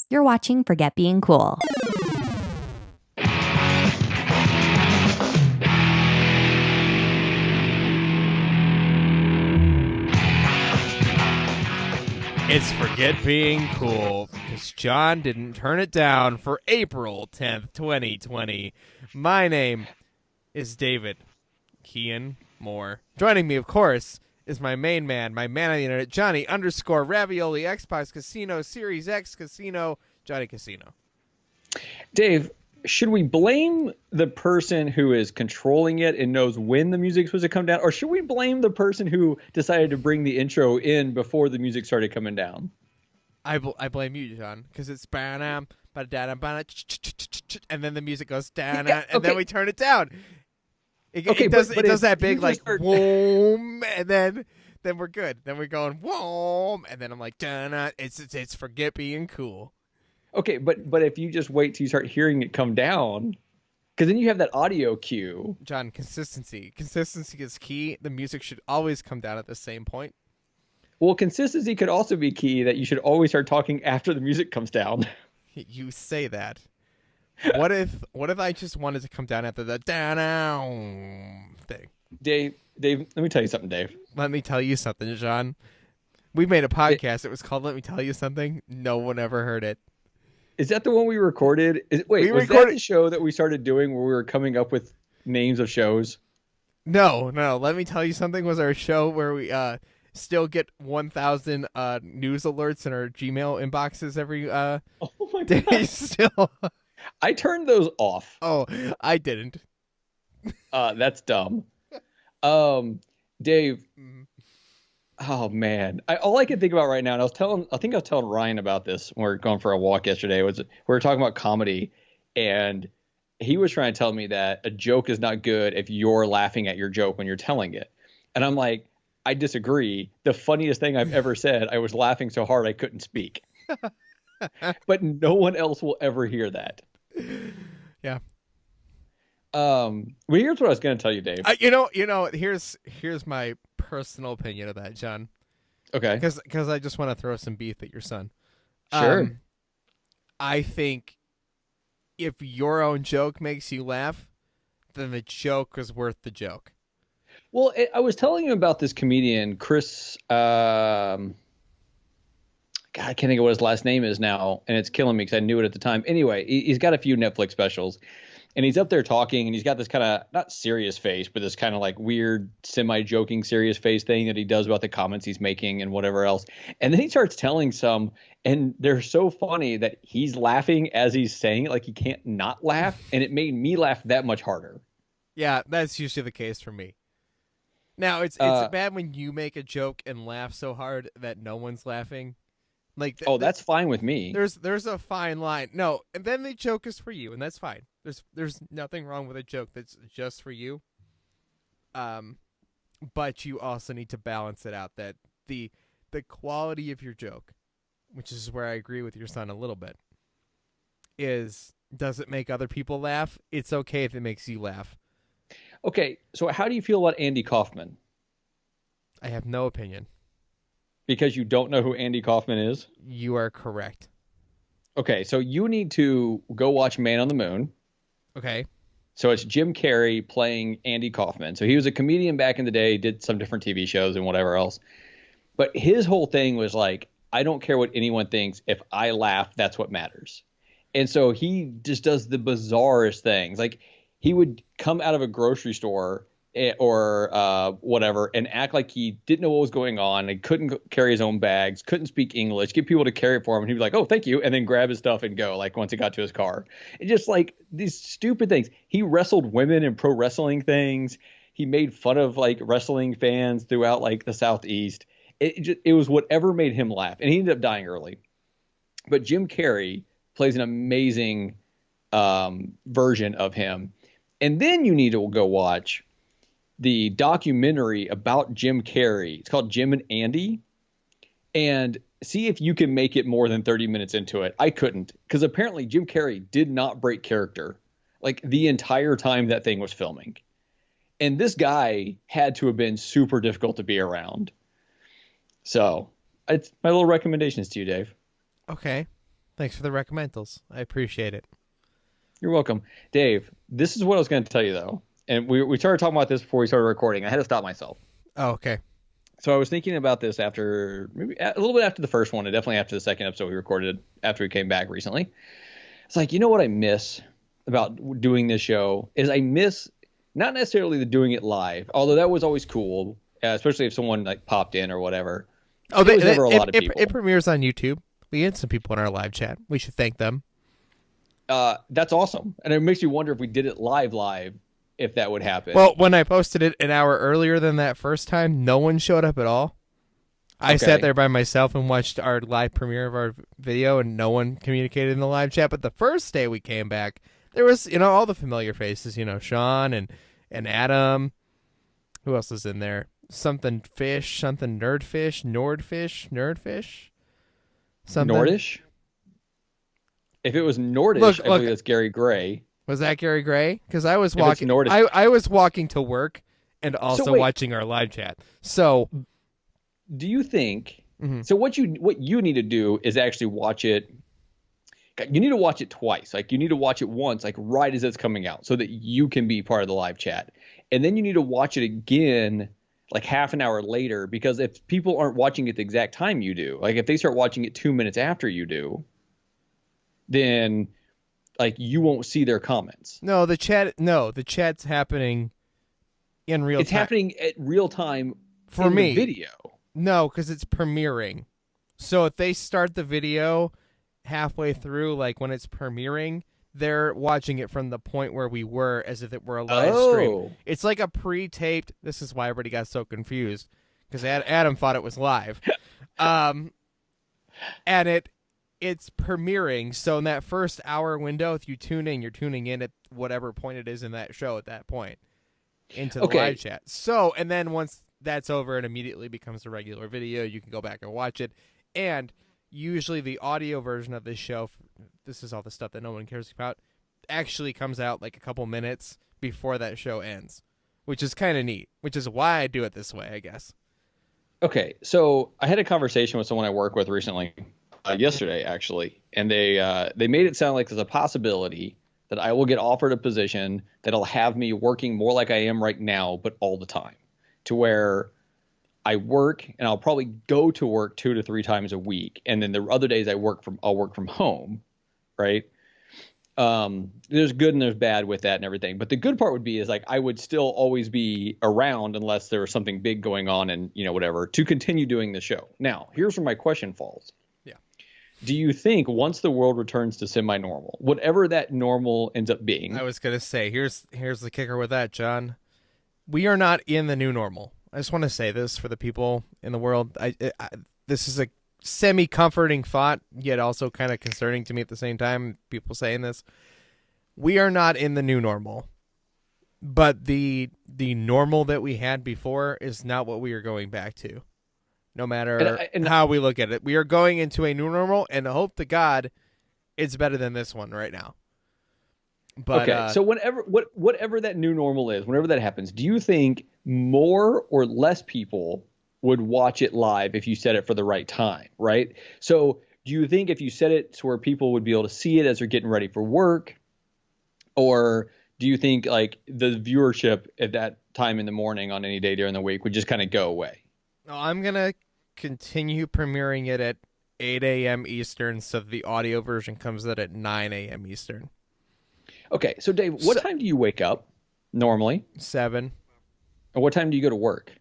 You're watching Forget Being Cool. It's Forget Being Cool because John didn't turn it down for April 10th, 2020. My name is David Kean Moore. Joining me, of course, is my main man, my man on the internet, Johnny _Ravioli Xbox Casino Series X Casino, Johnny Casino. Dave, should we blame the person who is controlling it and knows when the music's supposed to come down, or should we blame the person who decided to bring the intro in before the music started coming down? I blame you, John, because it's and then the music goes down, and then we turn it down. It does that big like boom, and then we're good. Then we're going boom, and then I'm like, it's Forget Being Cool. Okay, but if you just wait till you start hearing it come down, because then you have that audio cue. John, consistency is key. The music should always come down at the same point. Well, consistency could also be key, that you should always start talking after the music comes down. You say that. What if I just wanted to come down after the down thing? Dave, let me tell you something, Dave. Let me tell you something, John. We made a podcast. It was called Let Me Tell You Something. No one ever heard it. Is that the one we recorded? That the show that we started doing where we were coming up with names of shows? No. Let Me Tell You Something was our show where we still get 1,000 news alerts in our Gmail inboxes every oh my day. God. Still. I turned those off. Oh, I didn't. That's dumb. Dave. Oh man, all I can think about right now, and I think I was telling Ryan about this when we were going for a walk yesterday, was we were talking about comedy, and he was trying to tell me that a joke is not good if you're laughing at your joke when you're telling it. And I'm like, I disagree. The funniest thing I've ever said, I was laughing so hard I couldn't speak. But no one else will ever hear that. Yeah. Well, here's what I was going to tell you, Dave. Here's my personal opinion of that, John. Okay. Because I just want to throw some beef at your son. Sure. I think if your own joke makes you laugh, then the joke is worth the joke. Well, I was telling you about this comedian, Chris. God, I can't think of what his last name is now, and it's killing me because I knew it at the time. Anyway, he's got a few Netflix specials. And he's up there talking, and he's got this kind of, not serious face, but this kind of like weird, semi-joking serious face thing that he does about the comments he's making and whatever else. And then he starts telling some, and they're so funny that he's laughing as he's saying it, like he can't not laugh. And it made me laugh that much harder. Yeah, that's usually the case for me. Now, it's bad when you make a joke and laugh so hard that no one's laughing. Like, that's fine with me. There's a fine line. No, and then the joke is for you, and that's fine. There's nothing wrong with a joke that's just for you. But you also need to balance it out, that the quality of your joke, which is where I agree with your son a little bit, is, does it make other people laugh? It's okay if it makes you laugh. Okay, so how do you feel about Andy Kaufman? I have no opinion. Because you don't know who Andy Kaufman is? You are correct. Okay, so you need to go watch Man on the Moon. Okay. So it's Jim Carrey playing Andy Kaufman. So he was a comedian back in the day, did some different TV shows and whatever else. But his whole thing was like, I don't care what anyone thinks. If I laugh, that's what matters. And so he just does the bizarrest things. Like, he would come out of a grocery store or whatever and act like he didn't know what was going on and couldn't carry his own bags, couldn't speak English, get people to carry it for him. And he'd be like, oh, thank you. And then grab his stuff and go, like, once he got to his car. And just like these stupid things. He wrestled women in pro wrestling things. He made fun of like wrestling fans throughout like the Southeast. It was whatever made him laugh. And he ended up dying early. But Jim Carrey plays an amazing version of him. And then you need to go watch the documentary about Jim Carrey. It's called Jim and Andy. And see if you can make it more than 30 minutes into it. I couldn't, because apparently Jim Carrey did not break character like the entire time that thing was filming. And this guy had to have been super difficult to be around. So it's my little recommendations to you, Dave. Okay. Thanks for the recommendals. I appreciate it. You're welcome. Dave, this is what I was going to tell you, though. And we started talking about this before we started recording. I had to stop myself. Oh, okay. So I was thinking about this after, maybe a little bit after the first one, and definitely after the second episode we recorded after we came back recently. It's like, you know what I miss about doing this show is I miss not necessarily the doing it live, although that was always cool, especially if someone like popped in or whatever. Oh, there was never a lot of people. It premieres on YouTube. We had some people in our live chat. We should thank them. That's awesome. And it makes you wonder if we did it live, if that would happen. Well, when I posted it an hour earlier than that first time, no one showed up at all. I sat there by myself and watched our live premiere of our video, and no one communicated in the live chat. But the first day we came back, there was, all the familiar faces, Sean and Adam. Who else was in there? Something fish, something nerdfish, nerdfish. Something. Nordish? If it was Nordish, Look, I believe it's Gary Gray. Was that Gary Gray? Because I was walking. Nordish. I was walking to work and also watching our live chat. So, do you think? Mm-hmm. So what you need to do is actually watch it. You need to watch it twice. Like you need to watch it once, like right as it's coming out, so that you can be part of the live chat, and then you need to watch it again, like half an hour later, because if people aren't watching it the exact time you do, like if they start watching it 2 minutes after you do, then like you won't see their comments. No, the chat's happening in real time. It's happening at real time for me. The video. No, because it's premiering. So if they start the video halfway through, like when it's premiering, they're watching it from the point where we were as if it were a live stream. It's like a pre-taped. This is why everybody got so confused, because Adam thought it was live. And it's premiering. So in that first hour window, if you tune in, you're tuning in at whatever point it is in that show at that point into the live chat. So, and then once that's over, it immediately becomes a regular video. You can go back and watch it. And usually the audio version of this show, this is all the stuff that no one cares about, actually comes out like a couple minutes before that show ends, which is kind of neat, which is why I do it this way, I guess. Okay, so I had a conversation with someone I work with recently, yesterday actually, and they made it sound like there's a possibility that I will get offered a position that'll have me working more like I am right now, but all the time, to where I work and I'll probably go to work 2 to 3 times a week, and then the other days I'll work from home, right? There's good and there's bad with that and everything, but the good part would be is like I would still always be around unless there was something big going on and whatever to continue doing the show. Now, here's where my question falls. Yeah. Do you think once the world returns to semi-normal, whatever that normal ends up being? I was gonna say here's the kicker with that, John. We are not in the new normal. I just want to say this for the people in the world. This is a semi-comforting thought, yet also kind of concerning to me at the same time, people saying this. We are not in the new normal, but the normal that we had before is not what we are going back to, no matter how we look at it. We are going into a new normal, and hope to God it's better than this one right now. But, okay, so whatever that new normal is, whenever that happens, do you think more or less people would watch it live if you set it for the right time, right? So do you think if you set it to where people would be able to see it as they're getting ready for work, or do you think like the viewership at that time in the morning on any day during the week would just kind of go away? No, I'm going to continue premiering it at 8 a.m. Eastern, so the audio version comes out at 9 a.m. Eastern. Okay, so Dave, what time do you wake up normally? 7. And what time do you go to work?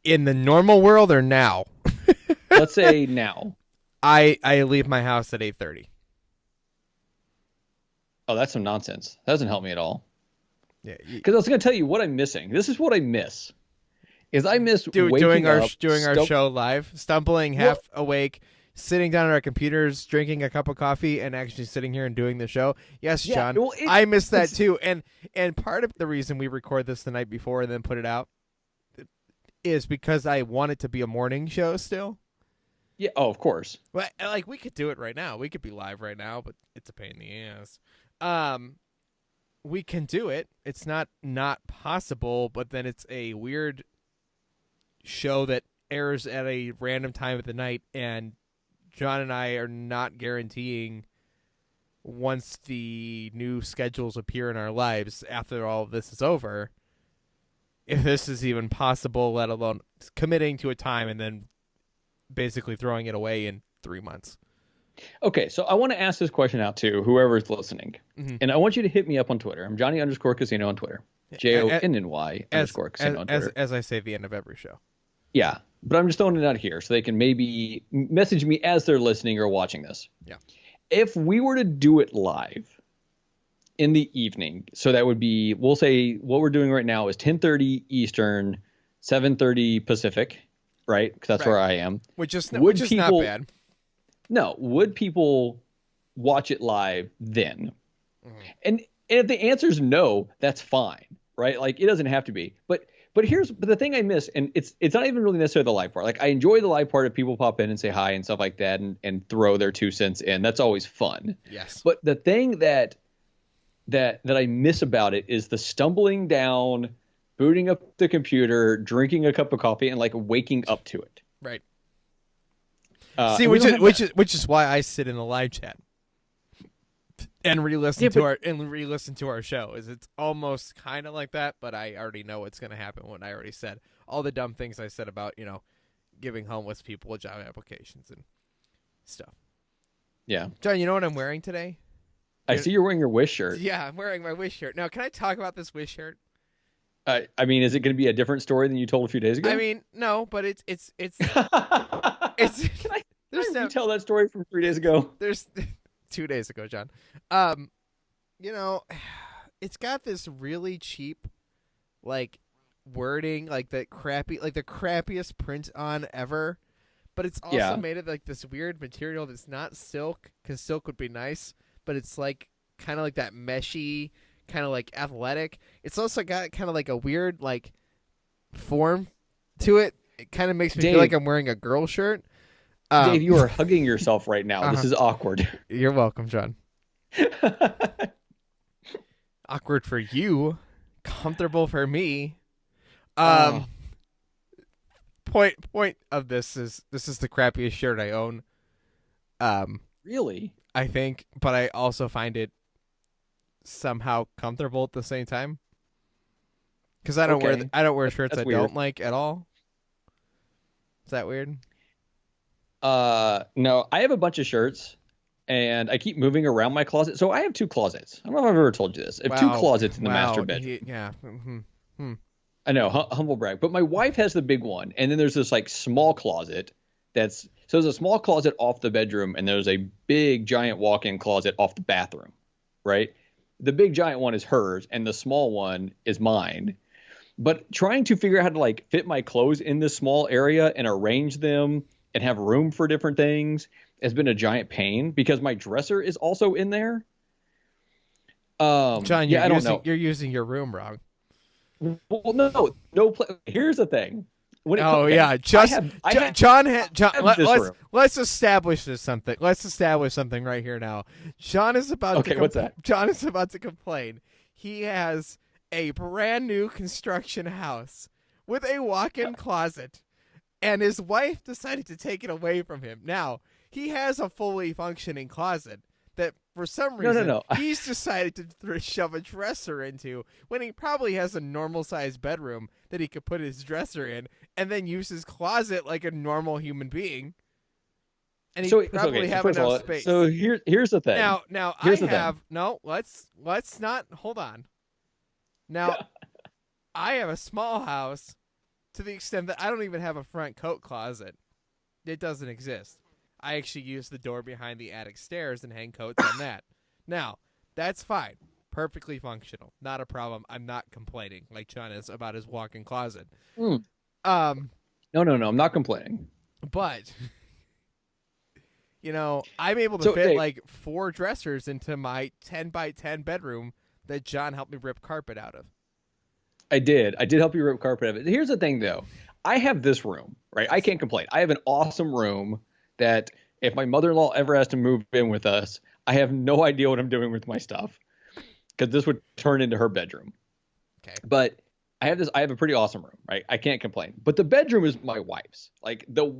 In the normal world or now? Let's say now. I leave my house at 8:30. Oh, that's some nonsense. That doesn't help me at all. Yeah, because I was going to tell you what I'm missing. This is what I miss. Is I miss doing our show live, stumbling half awake, sitting down at our computers, drinking a cup of coffee, and actually sitting here and doing the show. Yes, John, I miss that too. And part of the reason we record this the night before and then put it out is because I want it to be a morning show still. Yeah. Oh, of course. But like we could do it right now. We could be live right now, but it's a pain in the ass. We can do it. It's not possible, but then it's a weird show that airs at a random time of the night and John and I are not guaranteeing once the new schedules appear in our lives after all of this is over, if this is even possible, let alone committing to a time and then basically throwing it away in 3 months. Okay, so I want to ask this question out to whoever's listening. Mm-hmm. And I want you to hit me up on Twitter. I'm Johnny_Casino on Twitter. JONNY_Casino on Twitter. As I say at the end of every show. Yeah, but I'm just throwing it out here so they can maybe message me as they're listening or watching this. Yeah. If we were to do it live in the evening, so that would be, we'll say what we're doing right now is 10:30 Eastern, 7:30 Pacific, right? Because that's where I am. Which is not bad. No, would people watch it live then? Mm-hmm. And if the answer is no, that's fine, right? Like, it doesn't have to be. But the thing I miss, and it's not even really necessarily the live part. Like, I enjoy the live part if people pop in and say hi and stuff like that and throw their 2 cents in. That's always fun. Yes. But the thing that I miss about it is the stumbling down, booting up the computer, drinking a cup of coffee, and like waking up to it. Right. See, which is why I sit in the live chat and re-listen to our show. Is it's almost kind of like that, but I already know what's going to happen when I already said all the dumb things I said about giving homeless people job applications and stuff. Yeah, John, you know what I'm wearing today? I see you're wearing your Wish shirt. Yeah, I'm wearing my Wish shirt. Now, can I talk about this Wish shirt? I mean, is it going to be a different story than you told a few days ago? I mean, no, but it's it's. Can I tell that story from 3 days ago? There's 2 days ago, John. It's got this really cheap, like, wording, like the crappiest print on ever. But it's also made of like this weird material that's not silk, because silk would be nice, but it's like kind of like that meshy, kind of like athletic. It's also got kind of like a weird like form to it. It kind of makes me feel like I'm wearing a girl shirt. Dave, you are hugging yourself right now. This is awkward. You're welcome, John. Awkward for you, comfortable for me. Point of this is the crappiest shirt I own. Really? I think, but I also find it somehow comfortable at the same time. Because I don't wear shirts I don't like at all. Is that weird? No, I have a bunch of shirts and I keep moving around my closet. So I have 2 closets. I don't know if I've ever told you this. I have 2 closets in the master bedroom. Yeah. Mm-hmm. I know, humble brag. But my wife has the big one. And then there's this like small closet so there's a small closet off the bedroom and there's a big giant walk-in closet off the bathroom, right? The big giant one is hers and the small one is mine. But trying to figure out how to like fit my clothes in this small area and arrange them and have room for different things has been a giant pain because my dresser is also in there. John, you're using your room wrong. Well, no. Here's the thing. Let's establish something. Let's establish something right here now. John is about to. What's that? John is about to complain. He has a brand new construction house with a walk-in closet, and his wife decided to take it away from him. Now he has a fully functioning closet that, for some reason, he's decided to shove a dresser into when he probably has a normal-sized bedroom that he could put his dresser in and then use his closet like a normal human being. And he probably have enough space. So here's the thing. Now let's not hold on. Now, I have a small house to the extent that I don't even have a front coat closet. It doesn't exist. I actually use the door behind the attic stairs and hang coats on that. Now, that's fine. Perfectly functional. Not a problem. I'm not complaining like John is about his walk-in closet. No, I'm not complaining. But, I'm able to fit like 4 dressers into my 10 by 10 bedroom that John helped me rip carpet out of. I did help you rip carpet out of it. Here's the thing, though. I have this room, right? I can't complain. I have an awesome room that if my mother-in-law ever has to move in with us, I have no idea what I'm doing with my stuff because this would turn into her bedroom. Okay. But I have a pretty awesome room, right? I can't complain. But the bedroom is my wife's. Like the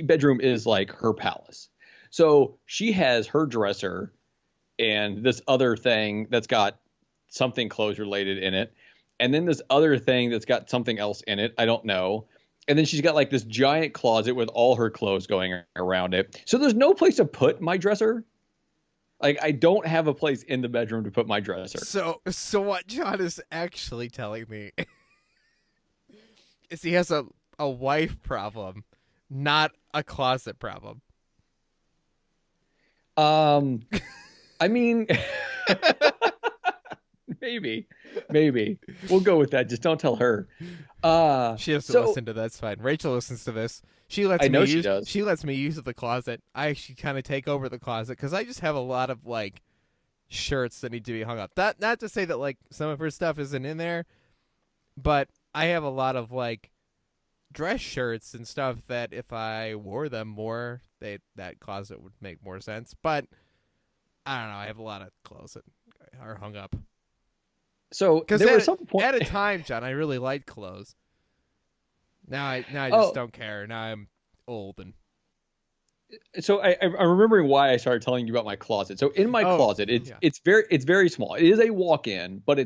bedroom is like her palace. So she has her dresser and this other thing that's got something clothes related in it. And then this other thing that's got something else in it. I don't know. And then she's got like this giant closet with all her clothes going around it. So there's no place to put my dresser. Like I don't have a place in the bedroom to put my dresser. So what John is actually telling me is he has a wife problem, not a closet problem. I mean, maybe we'll go with that. Just don't tell her. She has to listen to that. That's fine. Rachel listens to this. She lets me use. She does. She lets me use the closet. I actually kind of take over the closet because I just have a lot of like shirts that need to be hung up. That not to say that like some of her stuff isn't in there, but I have a lot of like dress shirts and stuff that if I wore them more, that closet would make more sense. But I don't know. I have a lot of clothes that are hung up. So there was some point at a time, John, I really liked clothes. Now I just don't care. Now I'm old and. So I'm remembering why I started telling you about my closet. So in my closet, it's very small. It is a walk-in, but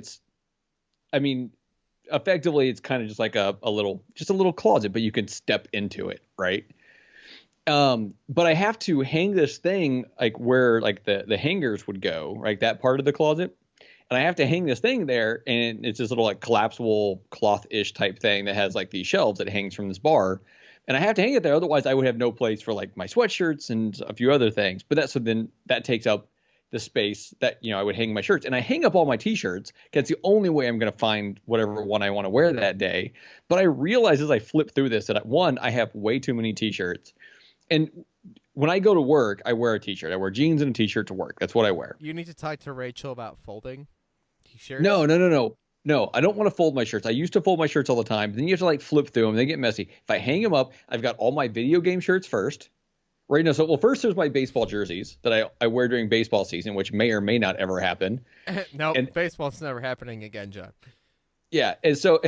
effectively it's kind of just like a little closet, but you can step into it, right? But I have to hang this thing like where like the hangers would go, right? That part of the closet. And I have to hang this thing there, and it's this little like collapsible cloth-ish type thing that has like these shelves that hangs from this bar. And I have to hang it there, otherwise I would have no place for like my sweatshirts and a few other things. But then that takes up the space that I would hang my shirts. And I hang up all my t-shirts because it's the only way I'm going to find whatever one I want to wear that day. But I realize as I flip through this that one, I have way too many t-shirts. And when I go to work, I wear a t-shirt. I wear jeans and a t-shirt to work. That's what I wear. You need to talk to Rachel about folding t-shirts. No, I don't want to fold my shirts. I used to fold my shirts all the time. Then you have to like flip through them. They get messy. If I hang them up, I've got all my video game shirts first. Right now, first there's my baseball jerseys that I wear during baseball season, which may or may not ever happen. No, baseball's never happening again, John. Yeah, and so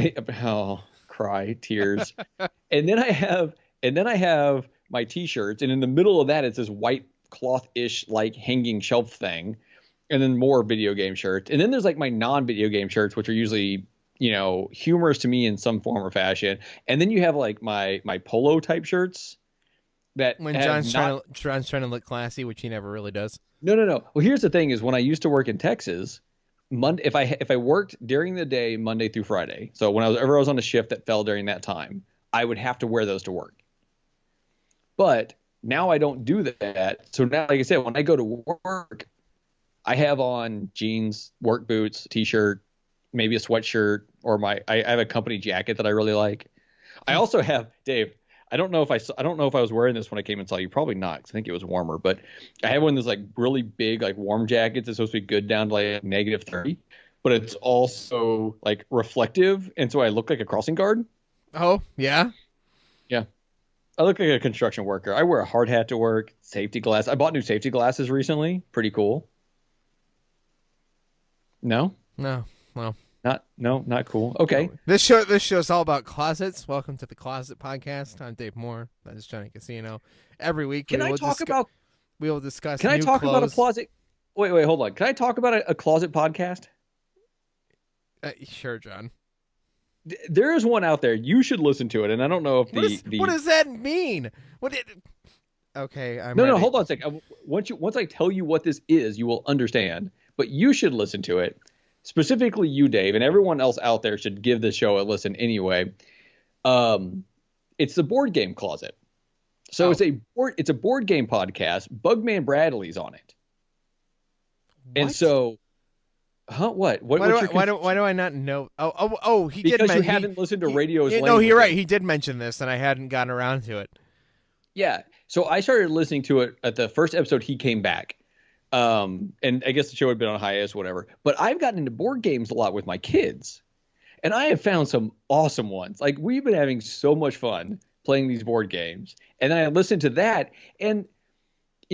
cry, tears. and then I have my t-shirts, and in the middle of that it's this white cloth-ish like hanging shelf thing. And then more video game shirts. And then there's like my non-video game shirts, which are usually, humorous to me in some form or fashion. And then you have like my polo type shirts that when John's trying to look classy, which he never really does. No. Well, here's the thing is when I used to work in Texas, if I worked during the day, Monday through Friday. So whenever I was on a shift that fell during that time, I would have to wear those to work. But now I don't do that. So now, like I said, when I go to work, I have on jeans, work boots, t-shirt, maybe a sweatshirt, or I have a company jacket that I really like. I also have, Dave, I don't know if I was wearing this when I came and saw you. Probably not, because I think it was warmer. But I have one of those like really big like warm jackets. It's supposed to be good down to like -30, but it's also like reflective, and so I look like a crossing guard. Oh yeah, yeah. I look like a construction worker. I wear a hard hat to work, safety glass. I bought new safety glasses recently. Pretty cool. No, well, not cool. Okay, this show's all about closets. Welcome to the Closet Podcast. I'm Dave Moore. That is Johnny Casino. Every week, we will discuss. Can I talk about a closet? Wait, hold on. Can I talk about a closet podcast? Sure, John. There is one out there. You should listen to it. And I don't know if what does that mean? Okay, I'm no, ready. Hold on a second. Once I tell you what this is, you will understand. But you should listen to it. Specifically you, Dave, and everyone else out there should give this show a listen anyway. It's the Board Game Closet. So it's a board game podcast. Bugman Bradley's on it. What? And so what? Why do I not know? Oh, he did. Because you haven't listened to Radio's No, you're right. He did mention this, and I hadn't gotten around to it. Yeah. So I started listening to it at the first episode he came back. And I guess the show had been on hiatus, whatever. But I've gotten into board games a lot with my kids. And I have found some awesome ones. Like, we've been having so much fun playing these board games. And then I listened to that. And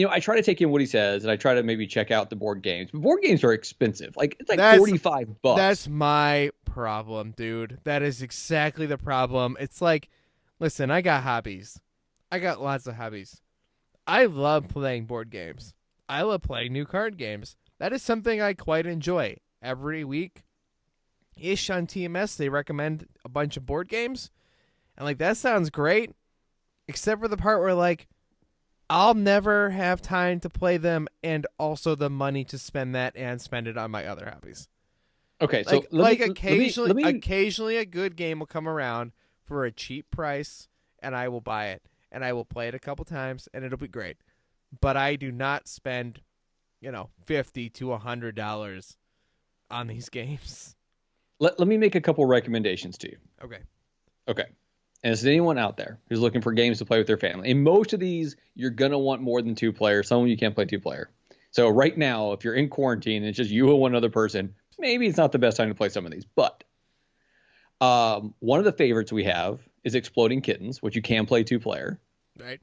I try to take in what he says, and I try to maybe check out the board games. But board games are expensive. Like it's like That's $45. that's my problem, dude. That is exactly the problem. It's like, listen, I got hobbies. I got lots of hobbies. I love playing board games. I love playing new card games. That is something I quite enjoy. Every week ish on TMS they recommend a bunch of board games. And like that sounds great. Except for the part where like I'll never have time to play them and also the money to spend that and spend it on my other hobbies. Okay, so occasionally a good game will come around for a cheap price and I will buy it and I will play it a couple times and it'll be great. But I do not spend, $50 to $100 on these games. let me make a couple recommendations to you. Okay. And is there anyone out there who's looking for games to play with their family? In most of these, you're going to want more than 2 players. Some of you can't play 2 player. So right now, if you're in quarantine and it's just you and one other person, maybe it's not the best time to play some of these. But one of the favorites we have is Exploding Kittens, which you can play 2 player. Right.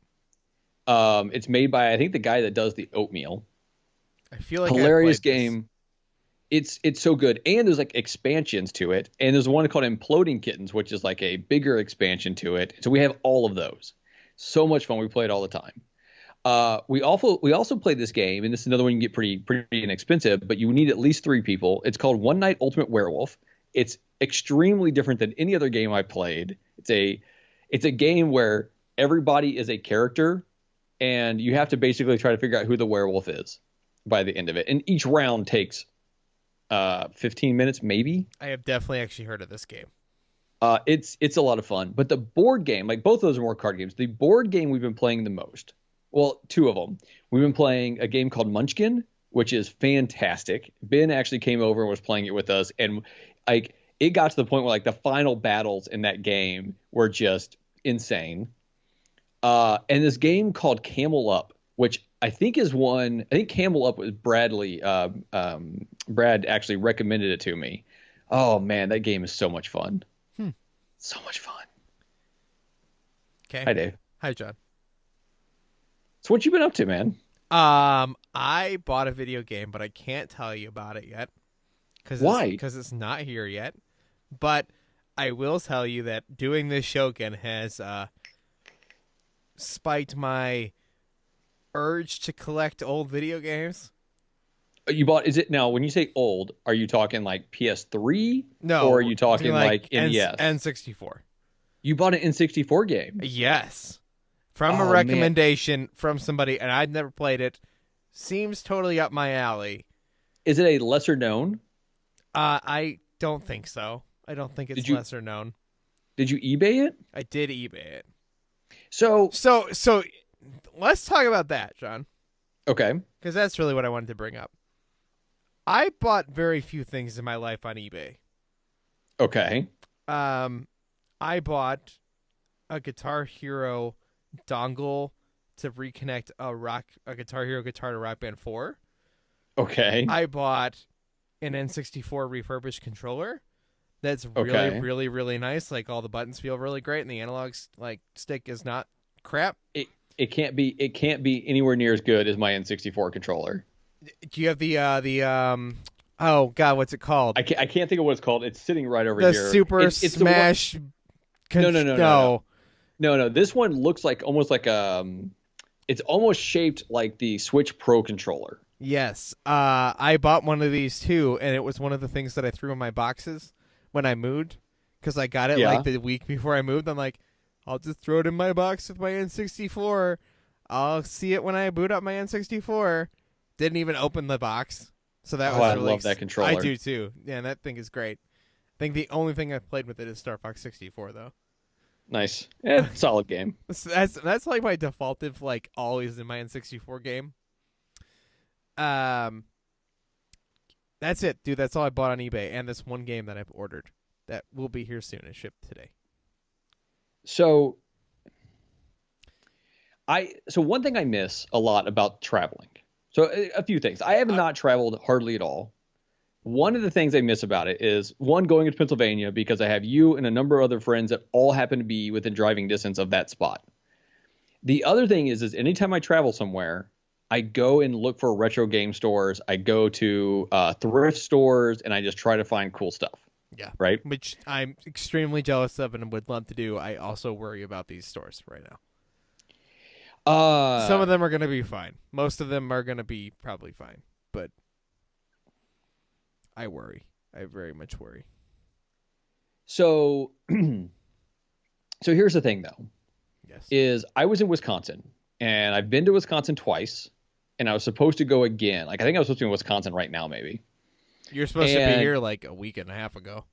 It's made by, I think, the guy that does the Oatmeal. I feel like hilarious game. It's so good, and there's like expansions to it, and there's one called Imploding Kittens, which is like a bigger expansion to it. So we have all of those. So much fun. We play it all the time. We also play this game, and this is another one you can get pretty inexpensive, but you need at least 3 people. It's called One Night Ultimate Werewolf. It's extremely different than any other game I played. It's a game where everybody is a character, and you have to basically try to figure out who the werewolf is by the end of it. And each round takes 15 minutes, maybe. I have definitely actually heard of this game. It's a lot of fun. But the board game, like both of those are more card games. The board game we've been playing the most, well, 2 of them. We've been playing a game called Munchkin, which is fantastic. Ben actually came over and was playing it with us, and like it got to the point where like the final battles in that game were just insane. And this game called Camel Up, which I think Camel Up was Bradley. Brad actually recommended it to me. Oh man, that game is so much fun. So much fun. Okay. Hi, Dave. Hi, John. So what you been up to, man? I bought a video game, but I can't tell you about it yet. Why? Because it's not here yet. But I will tell you that doing this show again has spiked my urge to collect old video games. You bought? Is it now? When you say old, are you talking like PS3? No, or are you talking like NES? N64. You bought an N64 game? Yes, from a recommendation from somebody, and I'd never played it. Seems totally up my alley. Is it a lesser known? I don't think so. I don't think it's lesser known. Did you eBay it? I did eBay it. So let's talk about that, John. Okay. Because that's really what I wanted to bring up. I bought very few things in my life on eBay. Okay. I bought a Guitar Hero dongle to reconnect a Guitar Hero guitar to Rock Band 4. Okay. I bought an N64 refurbished controller that's really, really, really nice. Like all the buttons feel really great, and the analog stick is not crap. It can't be anywhere near as good as my N64 controller. Do you have the oh god, what's it called? I can't think of what it's called. It's sitting right over here. The Super Smash. No. This one looks like almost like it's almost shaped like the Switch Pro controller. Yes. I bought one of these too, and it was one of the things that I threw in my boxes when I moved, because I got it like the week before I moved. I'm like, I'll just throw it in my box with my N64. I'll see it when I boot up my N64. Didn't even open the box. So that was I love that controller. I do too. Yeah, that thing is great. I think the only thing I've played with it is Star Fox 64 though. Nice. Yeah, solid game. That's like my defaultive, like always in my N64 game. That's it, dude. That's all I bought on eBay, and this one game that I've ordered that will be here soon and shipped today. So one thing I miss a lot about traveling. So a few things. I have not traveled hardly at all. One of the things I miss about it is, one, going to Pennsylvania because I have you and a number of other friends that all happen to be within driving distance of that spot. The other thing is anytime I travel somewhere, I go and look for retro game stores. I go to thrift stores, and I just try to find cool stuff. Yeah. Right. Which I'm extremely jealous of and would love to do. I also worry about these stores right now. Some of them are going to be fine. Most of them are going to be probably fine. But I worry. I very much worry. So, so here's the thing, though. Yes. Is I was in Wisconsin, and I've been to Wisconsin twice, and I was supposed to go again. Like, I think I was supposed to be in Wisconsin right now, maybe. You're supposed to be here like a week and a half ago.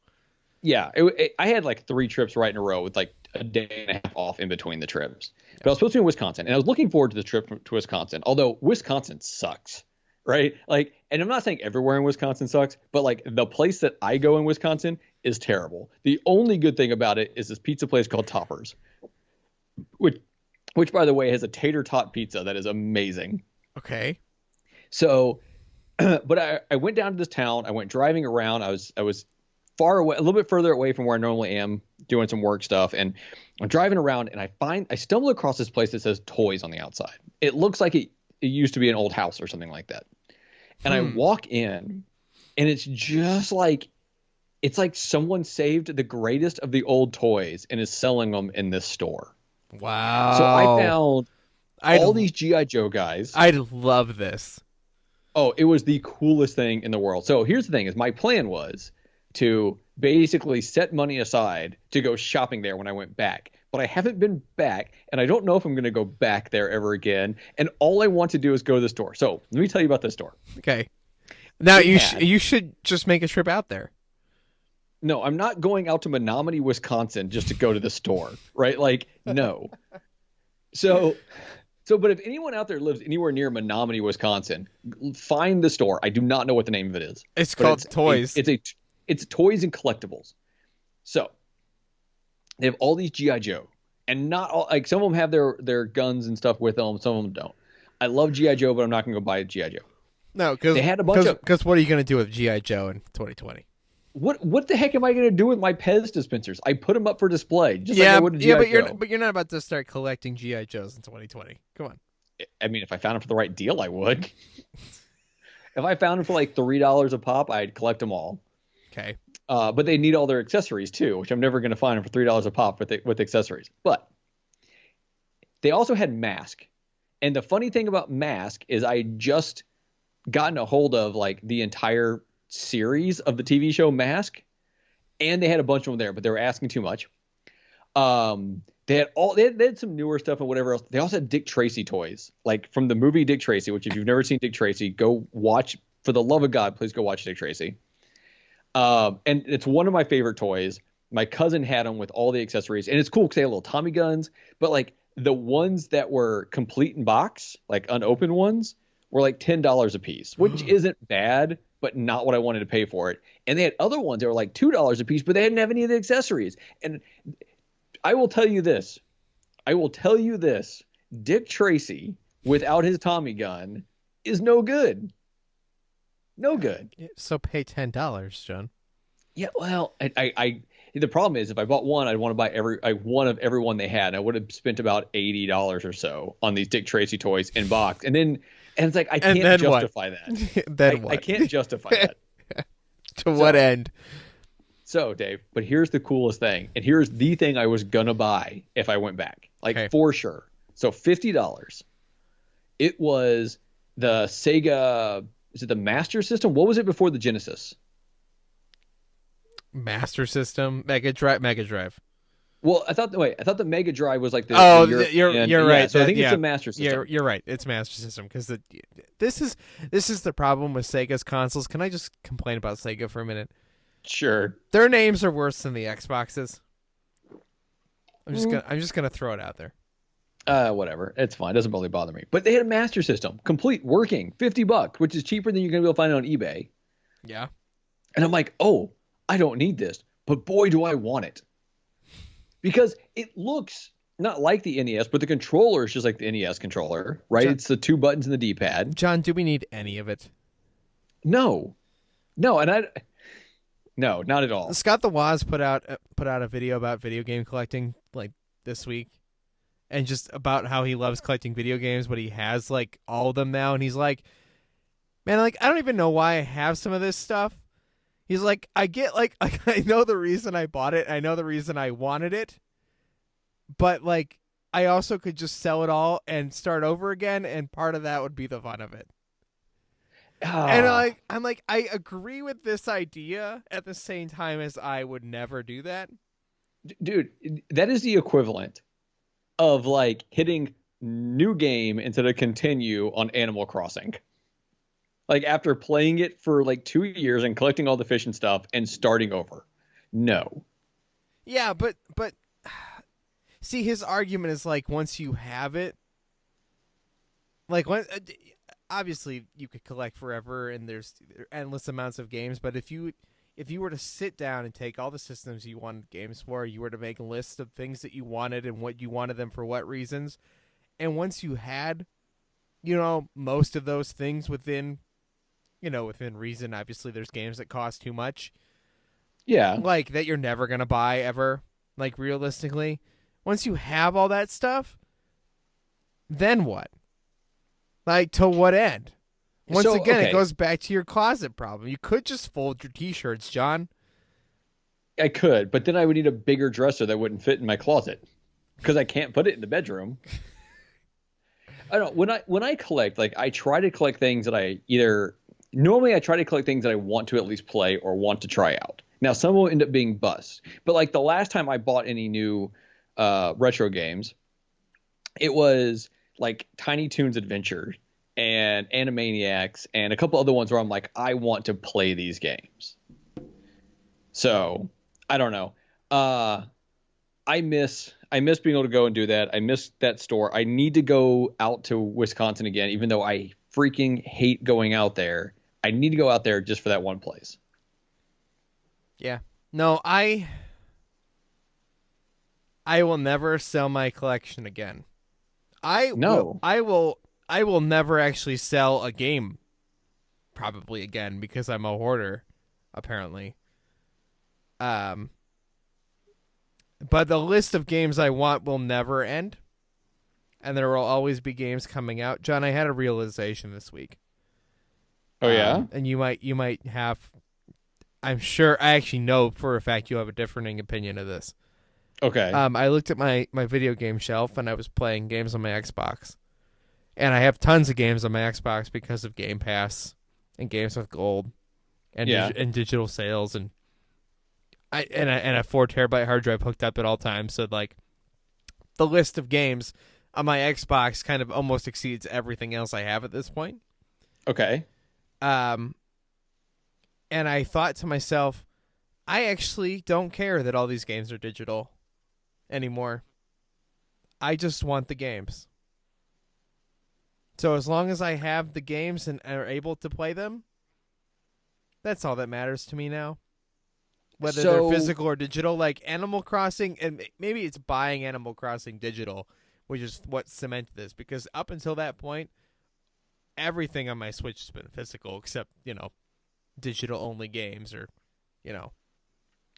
Yeah, I had like 3 trips right in a row with like a day and a half off in between the trips. Yeah. But I was supposed to be in Wisconsin, and I was looking forward to the trip to Wisconsin, although Wisconsin sucks, right? Like, and I'm not saying everywhere in Wisconsin sucks, but like the place that I go in Wisconsin is terrible. The only good thing about it is this pizza place called Toppers, which by the way has a tater tot pizza that is amazing. Okay. So, but I went down to this town. I went driving around. I was far away, a little bit further away from where I normally am, doing some work stuff. And I'm driving around, and I stumble across this place that says toys on the outside. It looks like it used to be an old house or something like that. And I walk in, and it's just like, it's like someone saved the greatest of the old toys and is selling them in this store. Wow. So I found all these G.I. Joe guys. I'd love this. Oh, it was the coolest thing in the world. So here's the thing: is my plan was to basically set money aside to go shopping there when I went back. But I haven't been back, and I don't know if I'm going to go back there ever again. And all I want to do is go to the store. So let me tell you about this store. Okay. Now you should just make a trip out there. No, I'm not going out to Menominee, Wisconsin just to go to the store, right? Like, no. So, but if anyone out there lives anywhere near Menominee, Wisconsin, find the store. I do not know what the name of it is. It's called Toys. It's Toys and Collectibles. So they have all these G.I. Joe, and not all, like, some of them have their guns and stuff with them. Some of them don't. I love G.I. Joe, but I'm not going to go buy G.I. Joe. No, because they had a bunch of. Because what are you going to do with G.I. Joe in 2020? What the heck am I going to do with my Pez dispensers? I put them up for display. Just like I would with but Joe. you're not about to start collecting G.I. Joes in 2020. Come on. I mean, if I found them for the right deal, I would. If I found them for like $3 a pop, I'd collect them all. Okay. But they need all their accessories too, which I'm never going to find them for $3 a pop with accessories. But they also had Mask, and the funny thing about Mask is I just gotten a hold of like the entire series of the TV show Mask, and they had a bunch of them there, but they were asking too much. They had some newer stuff and whatever else. They also had Dick Tracy toys, like from the movie Dick Tracy, which if you've never seen Dick Tracy, go watch. For the love of God, please go watch Dick Tracy. And it's one of my favorite toys. My cousin had them with all the accessories, and it's cool because they had little Tommy guns, but like the ones that were complete in box, like unopened ones, were like $10 a piece, which isn't bad, but not what I wanted to pay for it. And they had other ones that were like $2 a piece, but they didn't have any of the accessories. And I will tell you this. Dick Tracy, without his Tommy gun, is no good. No good. So pay $10, John. Yeah, well, I the problem is if I bought one, I'd want to buy one of every one they had. I would have spent about $80 or so on these Dick Tracy toys in box. And it's like I can't justify that. Then what? I can't justify that. What end? So, Dave, but here's the coolest thing, and here's the thing I was gonna buy if I went back, for sure. So $50. It was the Sega. Is it the Master System? What was it before the Genesis? Master System, Mega Drive. Well, I thought the Mega Drive was like the. Oh, you're right. So I think it's the Master System. You're right. It's Master System because this is the problem with Sega's consoles. Can I just complain about Sega for a minute? Sure. Their names are worse than the Xboxes. I'm just gonna throw it out there. Whatever. It's fine. It doesn't really bother me. But they had a Master System, complete, working, $50, which is cheaper than you're gonna be able to find it on eBay. Yeah. And I'm like, oh, I don't need this, but boy, do I want it. Because it looks not like the NES, but the controller is just like the NES controller, right? It's the 2 buttons in the D-pad. John, do we need any of it? No, not at all. Scott the Woz put out a video about video game collecting like this week, and just about how he loves collecting video games, but he has like all of them now, and he's like, man, like I don't even know why I have some of this stuff. He's like, I get like I know the reason I bought it, I know the reason I wanted it, but like I also could just sell it all and start over again, and part of that would be the fun of it. And I'm like, I agree with this idea at the same time as I would never do that. Dude, that is the equivalent of like hitting new game instead of continue on Animal Crossing. Like after playing it for like 2 years and collecting all the fish and stuff and starting over. No. Yeah, but see, his argument is like once you have it, like when obviously you could collect forever and there's endless amounts of games, but if you were to sit down and take all the systems you wanted games for, you were to make a list of things that you wanted and what you wanted them for what reasons, and once you had, most of those things within reason, obviously there's games that cost too much. Yeah. Like that you're never going to buy ever, like realistically. Once you have all that stuff, then what? Like, to what end? Once again, it goes back to your closet problem. You could just fold your T-shirts, John. I could, but then I would need a bigger dresser that wouldn't fit in my closet because I can't put it in the bedroom. I don't. When I collect, like I try to collect things that I normally I try to collect things that I want to at least play or want to try out. Now, some will end up being busts, but like the last time I bought any new retro games, it was like Tiny Toons Adventure and Animaniacs and a couple other ones where I'm like, I want to play these games. So I don't know. I miss being able to go and do that. I miss that store. I need to go out to Wisconsin again, even though I freaking hate going out there. I need to go out there just for that one place. Yeah. No, I will never sell my collection again. I will never actually sell a game probably again because I'm a hoarder, apparently. But the list of games I want will never end. And there will always be games coming out. John, I had a realization this week. Oh yeah? And you might have, I'm sure, I actually know for a fact you have a differing opinion of this. Okay. I looked at my video game shelf and I was playing games on my Xbox. And I have tons of games on my Xbox because of Game Pass and games with gold and and digital sales and a 4 terabyte hard drive hooked up at all times. So like the list of games on my Xbox kind of almost exceeds everything else I have at this point. Okay. And I thought to myself, I actually don't care that all these games are digital anymore. I just want the games. So as long as I have the games and are able to play them, that's all that matters to me now. Whether they're physical or digital, like Animal Crossing, and maybe it's buying Animal Crossing digital, which is what cemented this, because up until that point, everything on my Switch has been physical except, digital only games or,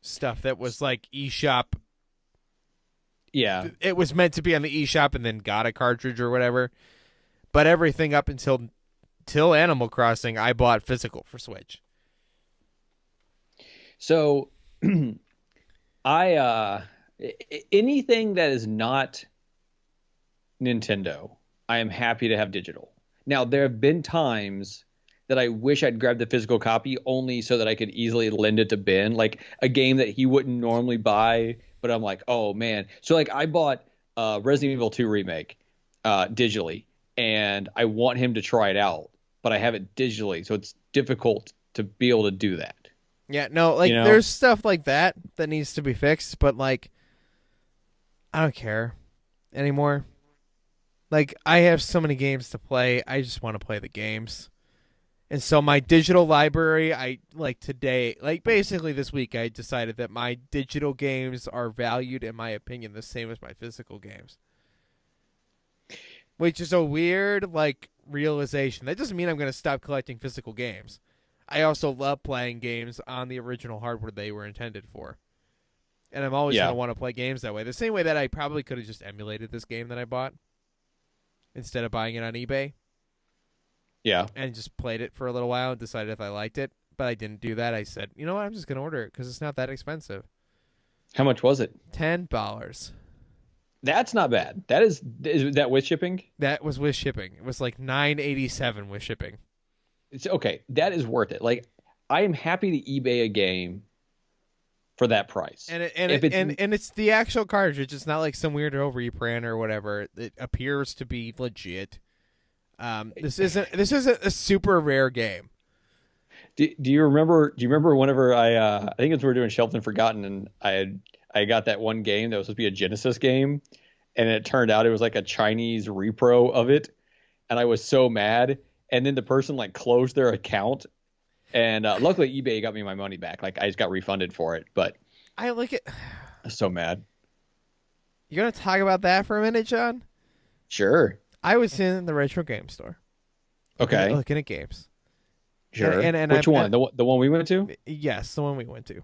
stuff that was like eShop. Yeah. It was meant to be on the eShop and then got a cartridge or whatever. But everything up until Animal Crossing, I bought physical for Switch. So anything that is not Nintendo, I am happy to have digital. Now, there have been times that I wish I'd grabbed the physical copy only so that I could easily lend it to Ben, like a game that he wouldn't normally buy, but I'm like, oh man. So like I bought Resident Evil 2 Remake digitally, and I want him to try it out, but I have it digitally, so it's difficult to be able to do that. Yeah, no, like there's stuff like that needs to be fixed, but like I don't care anymore. Like I have so many games to play, I just want to play the games. And so my digital library, basically this week I decided that my digital games are valued, in my opinion, the same as my physical games. Which is a weird, realization. That doesn't mean I'm going to stop collecting physical games. I also love playing games on the original hardware they were intended for. And I'm always Yeah. going to want to play games that way. The same way that I probably could have just emulated this game that I bought instead of buying it on eBay Yeah. and just played it for a little while and decided if I liked it. But I didn't do that. I said, you know what? I'm just going to order it because it's not that expensive. How much was it? $10. That's not bad. Is that with shipping? That was with shipping. It was like $9.87 with shipping. It's okay. That is worth it. Like, I am happy to eBay a game for that price. And it's the actual cartridge. It's not like some weird reprint or whatever. It appears to be legit. This isn't a super rare game. Do you remember whenever I think it's we were doing Shelved and Forgotten, and I got that one game that was supposed to be a Genesis game, and it turned out it was like a Chinese repro of it, and I was so mad. And then the person like closed their account, and luckily eBay got me my money back. Like, I just got refunded for it, but I like it. I'm so mad. You gonna talk about that for a minute, John? Sure. I was in the retro game store. Okay. Looking at games. Sure. And which one? The one we went to? Yes, the one we went to.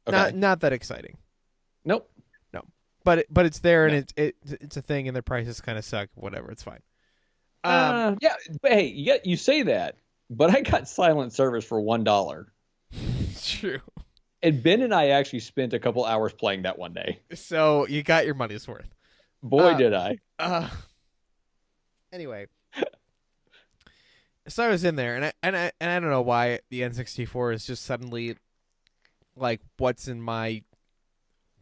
Okay. Not that exciting. Nope. No. But it's there, and it's a thing, and the prices kind of suck. Whatever, it's fine. Yeah, but hey, you say that, but I got silent service for $1. True. And Ben and I actually spent a couple hours playing that one day. So you got your money's worth. Boy, did I. Anyway, so I was in there, and I don't know why the N64 is just suddenly like what's in my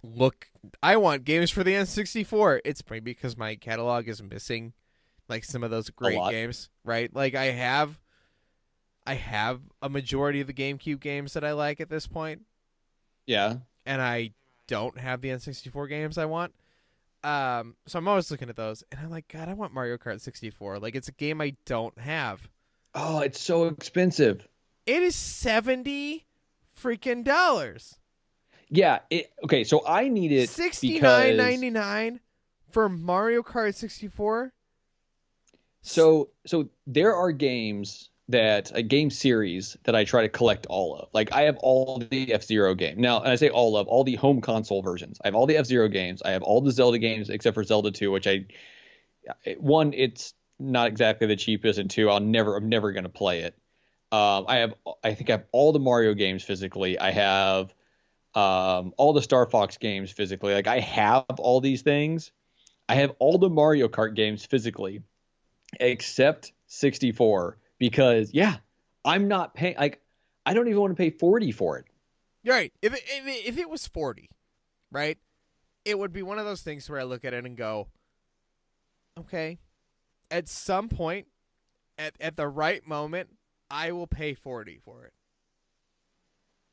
look. I want games for the N64. It's maybe because my catalog is missing like some of those great games, right? Like I have a majority of the GameCube games that I like at this point. Yeah. And I don't have the N64 games I want. So I'm always looking at those, and I'm like, God, I want Mario Kart 64. Like, it's a game I don't have. Oh, it's so expensive. It is $70 freaking dollars. Yeah. Okay, so I need it $69.99 for Mario Kart 64. So there are games a game series that I try to collect all of. Like, I have all the F-Zero games. Now, and I say all the home console versions. I have all the F-Zero games. I have all the Zelda games except for Zelda 2, which it's not exactly the cheapest, and two, I'm never going to play it. I think I have all the Mario games physically. I have all the Star Fox games physically. Like, I have all these things. I have all the Mario Kart games physically except 64. Because, yeah, I'm not paying. Like, I don't even want to pay $40 for it. Right. If it was $40, right, it would be one of those things where I look at it and go, okay, at some point, at the right moment, I will pay $40 for it.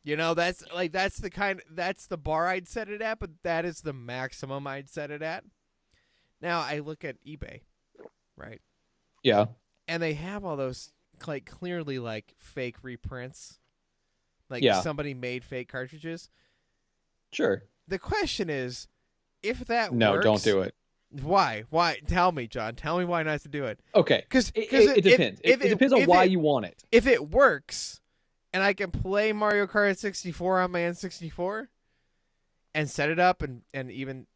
You know, that's the bar I'd set it at, but that is the maximum I'd set it at. Now I look at eBay, right? Yeah. And they have all those like clearly like fake reprints. Like somebody made fake cartridges. Sure. The question is, if that No, works, don't do it. Why? Why? Tell me, John. Tell me why not to do it. Okay. Because it depends. It depends on why you want it. If it works, and I can play Mario Kart 64 on my N64, and set it up, and even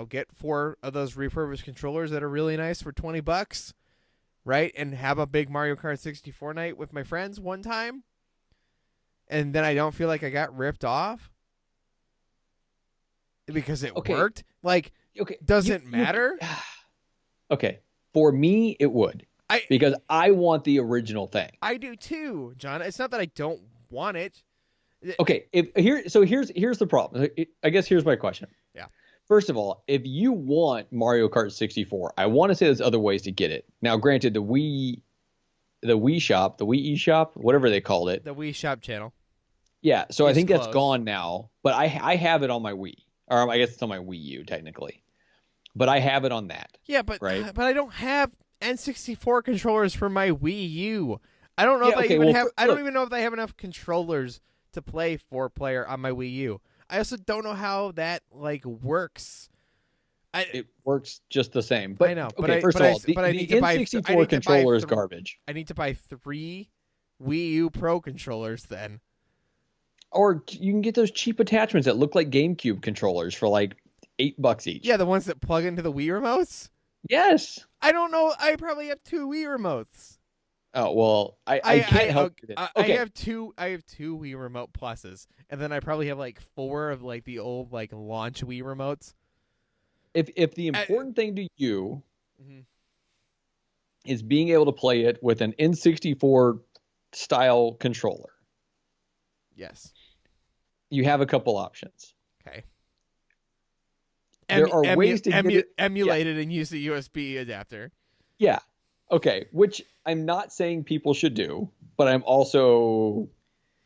get 4 of those refurbished controllers that are really nice for $20, right? And have a big Mario Kart 64 night with my friends one time, and then I don't feel like I got ripped off because it worked. Like, does it matter? Okay, for me it would, because I want the original thing. I do too, John. It's not that I don't want it. Okay, here's the problem. I guess here's my question. Yeah. First of all, if you want Mario Kart 64, I want to say there's other ways to get it. Now, granted, the Wii Shop, the Wii eShop, whatever they called it, the Wii Shop channel. Yeah, so I think closed. that's gone now. But I have it on my Wii, or I guess it's on my Wii U technically. But I have it on that. Yeah, but right? But I don't have N64 controllers for my Wii U. I don't know if I even have. I don't even know if I have enough controllers to play 4-player on my Wii U. I also don't know how that works. It works just the same. But I know. First of all, the N64 controller is garbage. I need to buy 3 Wii U Pro controllers then. Or you can get those cheap attachments that look like GameCube controllers for like $8 each. Yeah, the ones that plug into the Wii remotes. Yes. I don't know. I probably have two Wii remotes. Oh well, I can't help it. I Okay. have two. I have two Wii Remote Pluses, and then I probably have like four of like the old like launch Wii remotes. If the important thing to you Mhm. is being able to play it with an N64 style controller, Yes. you have a couple options. Okay. There are ways to get it emulate it and use the USB adapter. Yeah. Okay. Which I'm not saying people should do, but I'm also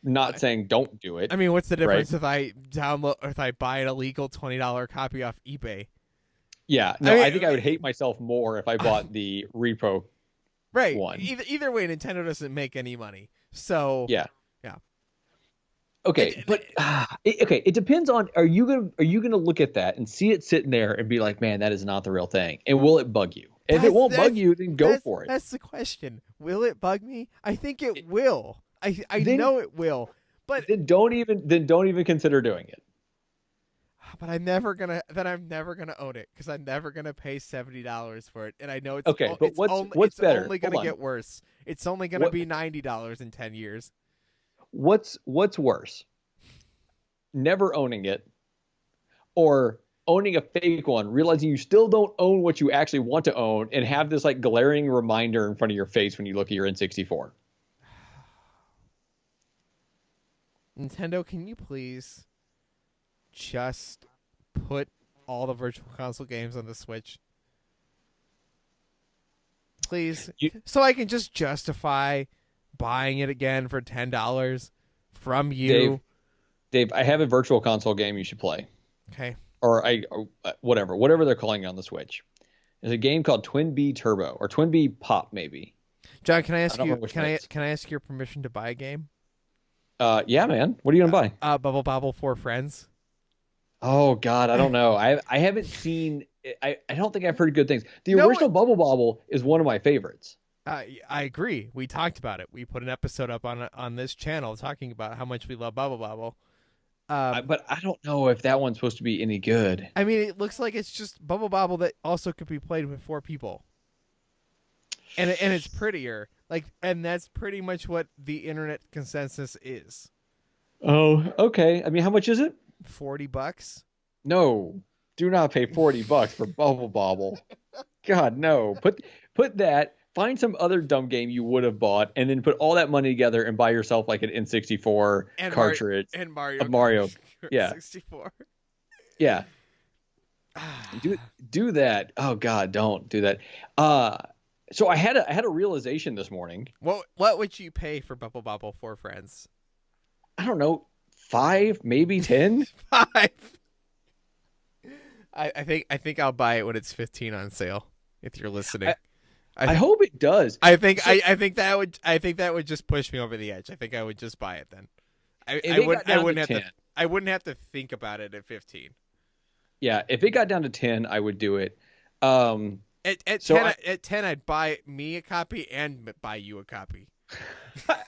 not saying don't do it. I mean, what's the difference right? if I buy an illegal $20 copy off eBay? Yeah. No, I think I would hate myself more if I bought the repo right. one. Either way, Nintendo doesn't make any money. So yeah. Yeah. Okay, it depends on are you gonna look at that and see it sitting there and be like, man, that is not the real thing, and will it bug you? If it won't bug you, then go for it. That's the question. Will it bug me? I think it will. I then, know it will. But then don't even consider doing it. But I'm never gonna own it because I'm never gonna pay $70 for it, and I know it's okay. But what's it's better? only gonna get worse. It's only gonna be $90 in 10 years. What's worse? Never owning it, or owning a fake one, realizing you still don't own what you actually want to own, and have this like glaring reminder in front of your face when you look at your N64. Nintendo, can you please just put all the Virtual Console games on the Switch? Please, so I can just justify buying it again for $10 from you. Dave, I have a Virtual Console game you should play. Okay. Or whatever they're calling it on the Switch. There's a game called Twin Bee Turbo or Twin Bee Pop, maybe. John, can I ask you? Can I ask your permission to buy a game? Yeah, man. What are you gonna buy? Bubble Bobble for Friends. Oh God, I don't know. I haven't seen. I don't think I've heard good things. The original Bubble Bobble is one of my favorites. I agree. We talked about it. We put an episode up on this channel talking about how much we love Bubble Bobble. But I don't know if that one's supposed to be any good. I mean, it looks like it's just Bubble Bobble that also could be played with 4 people. And it's prettier. And that's pretty much what the internet consensus is. Oh, okay. I mean, how much is it? $40. No. Do not pay $40 for Bubble Bobble. God, no. Put that. Find some other dumb game you would have bought, and then put all that money together and buy yourself like an N64 cartridge and Mario. Mario. Yeah. 64. Yeah. Do that. Oh God, don't do that. So I had a realization this morning. What would you pay for Bubble Bobble for Friends? I don't know, 5, maybe 10. 5. I think I'll buy it when it's 15 on sale. If you're listening. I hope it does. I think that would just push me over the edge. I think I would just buy it then. I wouldn't have to think about it at 15. Yeah, if it got down to 10, I would do it. At 10, I'd buy me a copy and buy you a copy.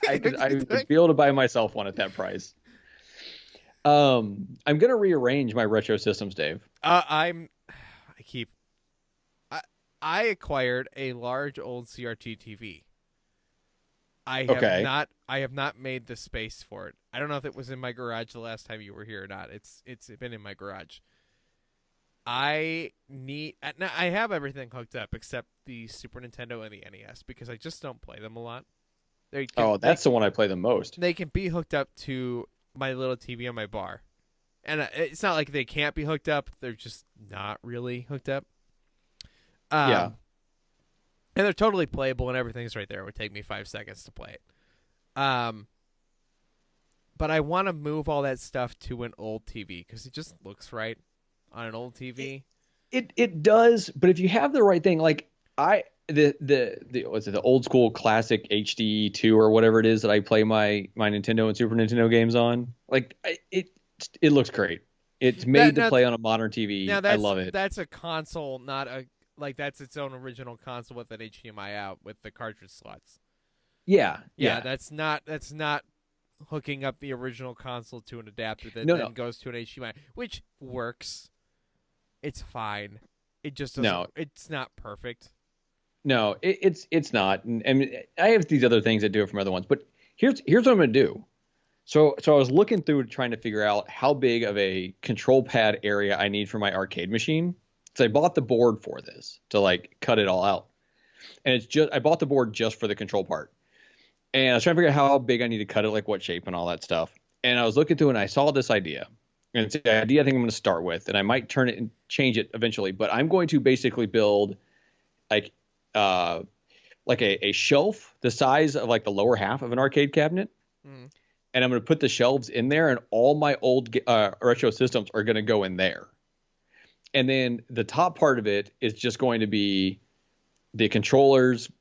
I would be able to buy myself one at that price. I'm gonna rearrange my retro systems, Dave. I acquired a large old CRT TV. I have not made the space for it. I don't know if it was in my garage the last time you were here or not. It's been in my garage. I have everything hooked up except the Super Nintendo and the NES because I just don't play them a lot. That's the one I play the most. They can be hooked up to my little TV on my bar. And it's not like they can't be hooked up. They're just not really hooked up. Yeah. And they're totally playable and everything's right there. It would take me 5 seconds to play it. But I want to move all that stuff to an old TV because it just looks right on an old TV. It does, but if you have the right thing, like the old school classic HD2 or whatever it is that I play my Nintendo and Super Nintendo games on, like it looks great. It's made to play on a modern TV. I love it. That's a console, not a that's its own original console with an HDMI out with the cartridge slots. Yeah. That's not hooking up the original console to an adapter that No, then no. goes to an HDMI, which works. It's fine. It just doesn't. No. It's not perfect. No, it's not. And I have these other things that do it from other ones, but here's what I'm going to do. So I was looking through trying to figure out how big of a control pad area I need for my arcade machine. So I bought the board for this to like cut it all out. And I bought the board just for the control part. And I was trying to figure out how big I need to cut it, like what shape and all that stuff. And I was looking through and I saw this idea. And it's the idea I think I'm going to start with, and I might turn it and change it eventually, but I'm going to basically build like a shelf the size of like the lower half of an arcade cabinet. Mm. And I'm going to put the shelves in there, and all my old retro systems are going to go in there. And then the top part of it is just going to be the controllers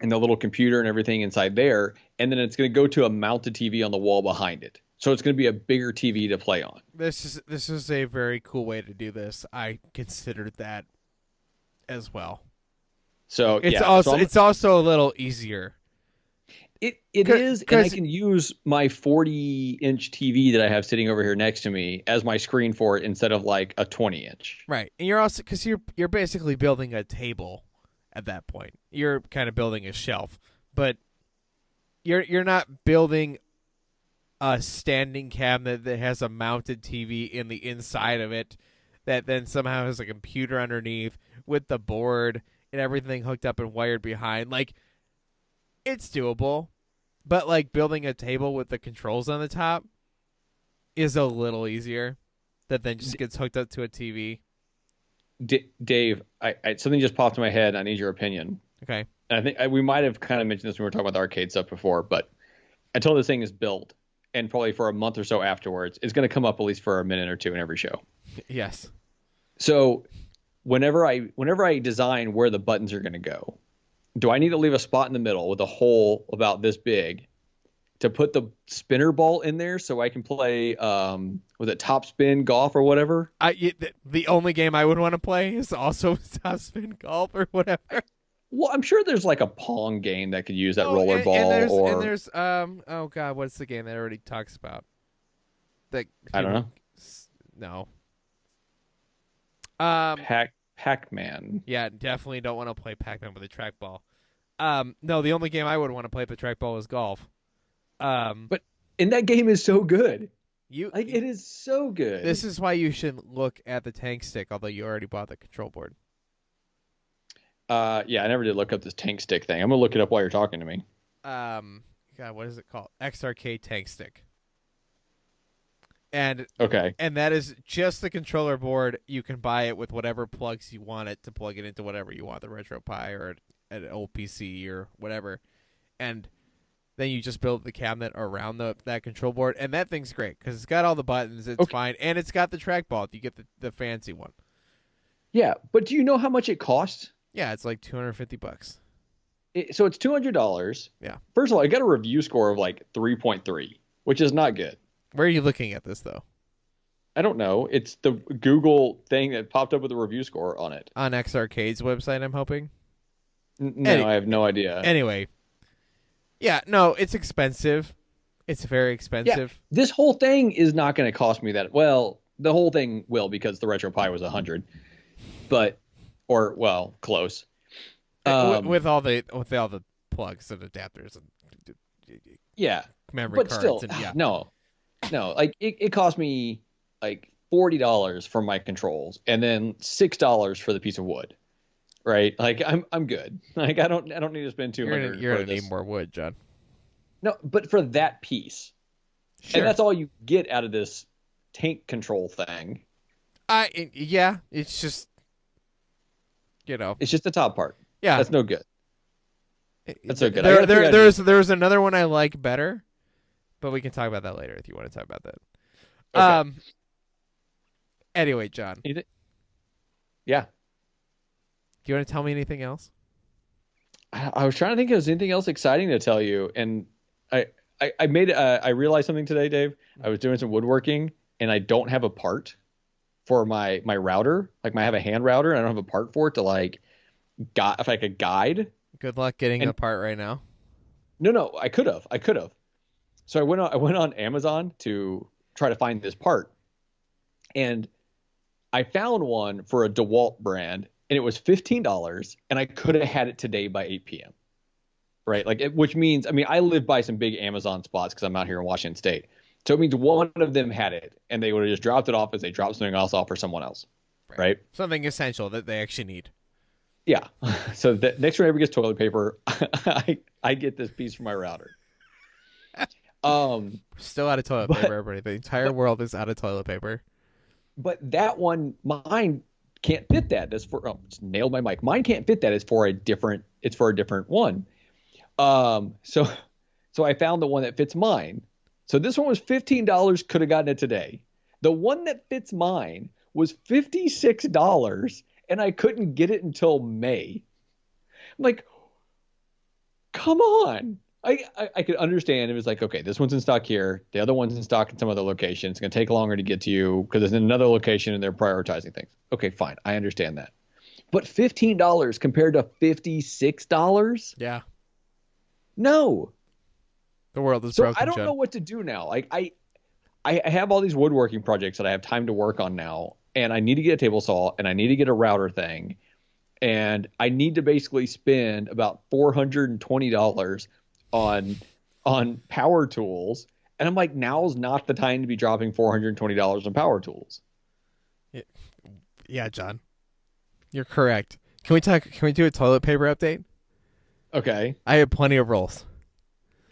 and the little computer and everything inside there. And then it's going to go to a mounted TV on the wall behind it. So it's going to be a bigger TV to play on. This is a very cool way to do this. I considered that as well. So it's yeah, it's also a little easier. It is, and I can use my 40-inch TV that I have sitting over here next to me as my screen for it instead of like a 20-inch. Right, and you're also because you're basically building a table at that point. You're kind of building a shelf, but you're not building a standing cabinet that has a mounted TV in the inside of it that then somehow has a computer underneath with the board and everything hooked up and wired behind. Like, it's doable, but like building a table with the controls on the top is a little easier. That then just gets hooked up to a TV. Dave, something just popped in my head. I need your opinion. Okay. And I think we might have kind of mentioned this when we were talking about the arcade stuff before, but until this thing is built, and probably for a month or so afterwards, it's going to come up at least for a minute or two in every show. Yes. So whenever I design where the buttons are going to go, do I need to leave a spot in the middle with a hole about this big to put the spinner ball in there so I can play was it Top Spin Golf or whatever? The only game I would want to play is also Top Spin Golf or whatever. Well, I'm sure there's like a Pong game that could use that roller ball. And there's oh god, what's the game that everybody talks about? I don't know. No. Pac-Man. Yeah, definitely don't want to play Pac-Man with a trackball. No, the only game I would want to play with a trackball is golf. But that game is so good. It is so good. This is why you shouldn't look at the tank stick, although you already bought the control board. Yeah, I never did look up this tank stick thing. I'm gonna look it up while you're talking to me. God, what is it called? X-Arcade tank stick. And okay, and that is just the controller board. You can buy it with whatever plugs you want it to plug it into whatever you want, the RetroPie or an old PC or whatever. And then you just build the cabinet around that control board, and that thing's great because it's got all the buttons. It's fine, and it's got the trackball. You get the fancy one. Yeah, but do you know how much it costs? Yeah, it's like $250. So it's $200. Yeah. First of all, I got a review score of like 3.3, which is not good. Where are you looking at this though? I don't know. It's the Google thing that popped up with a review score on it. On X-Arcade's website, I'm hoping. No, I have no idea. Anyway. Yeah, no, it's expensive. It's very expensive. Yeah, this whole thing is not going to cost me that. Well, the whole thing will because the RetroPie was $100, close. With all the plugs and adapters and yeah, memory but cards. Still, and, yeah. no, like it cost me like $40 for my controls and then $6 for the piece of wood. Right, like I'm good. Like I don't need to spend $200. You're gonna need more wood, John. No, but for that piece, sure. And that's all you get out of this tank control thing. Yeah, it's just it's just the top part. Yeah, that's no good. That's so good. There's another one I like better, but we can talk about that later if you want to talk about that. Okay. Anyway, John. Yeah. Do you want to tell me anything else? I was trying to think if there's anything else exciting to tell you, and I realized something today, Dave. I was doing some woodworking, and I don't have a part for my router. Like I have a hand router, and I don't have a part for it to if I could guide. Good luck getting a part right now. No, I could have. So I went on Amazon to try to find this part, and I found one for a DeWalt brand, and it was $15, and I could have had it today by 8 p.m. Right, like which means, I mean, I live by some big Amazon spots because I'm out here in Washington State, so it means one of them had it, and they would have just dropped it off as they dropped something else off for someone else, right? Something essential that they actually need. Yeah. So the next one ever gets toilet paper, I get this piece for my router. Still out of toilet paper, everybody. The entire world is out of toilet paper. But that one, mine can't fit that. That's for just nailed my mic. Mine can't fit that. It's for a different one. So I found the one that fits mine. So this one was $15, could have gotten it today. The one that fits mine was $56, and I couldn't get it until May. I'm like, come on. I could understand. It was like, okay, this one's in stock here. The other one's in stock in some other location. It's going to take longer to get to you because it's in another location and they're prioritizing things. Okay, fine. I understand that. But $15 compared to $56? Yeah. No. The world is so broken. I don't know what to do now. Like I have all these woodworking projects that I have time to work on now, and I need to get a table saw and I need to get a router thing, and I need to basically spend about $420 on power tools, and I'm like, now's not the time to be dropping $420 on power tools. Yeah, John, you're correct. Can we do a toilet paper update? Okay. I have plenty of rolls.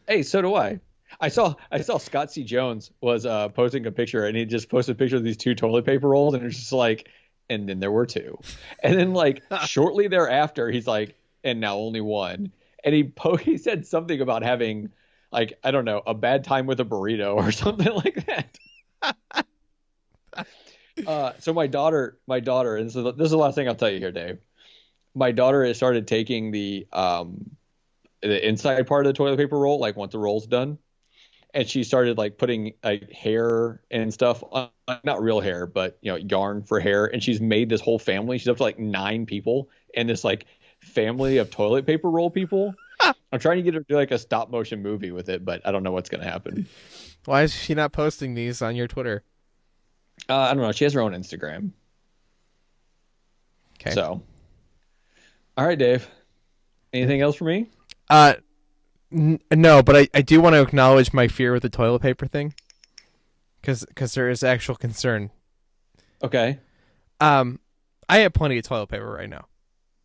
Hey, so do I. I saw Scott C. Jones was posting a picture, and he just posted a picture of these 2 toilet paper rolls, and it's just like, and then there were 2. And then like shortly thereafter, he's like, and now only 1. And he said something about having, like, I don't know, a bad time with a burrito or something like that. So my daughter, and so this is the last thing I'll tell you here, Dave. My daughter has started taking the inside part of the toilet paper roll, like once the roll's done, and she started like putting like hair and stuff on, not real hair, but yarn for hair. And she's made this whole family. She's up to like 9 people and this like family of toilet paper roll people. I'm trying to get her to do like a stop motion movie with it, but I don't know what's going to happen. Why is she not posting these on your Twitter? I don't know. She has her own Instagram. Okay. So, all right, Dave. Anything else for me? No, but I do want to acknowledge my fear with the toilet paper thing, because there is actual concern. Okay. I have plenty of toilet paper right now.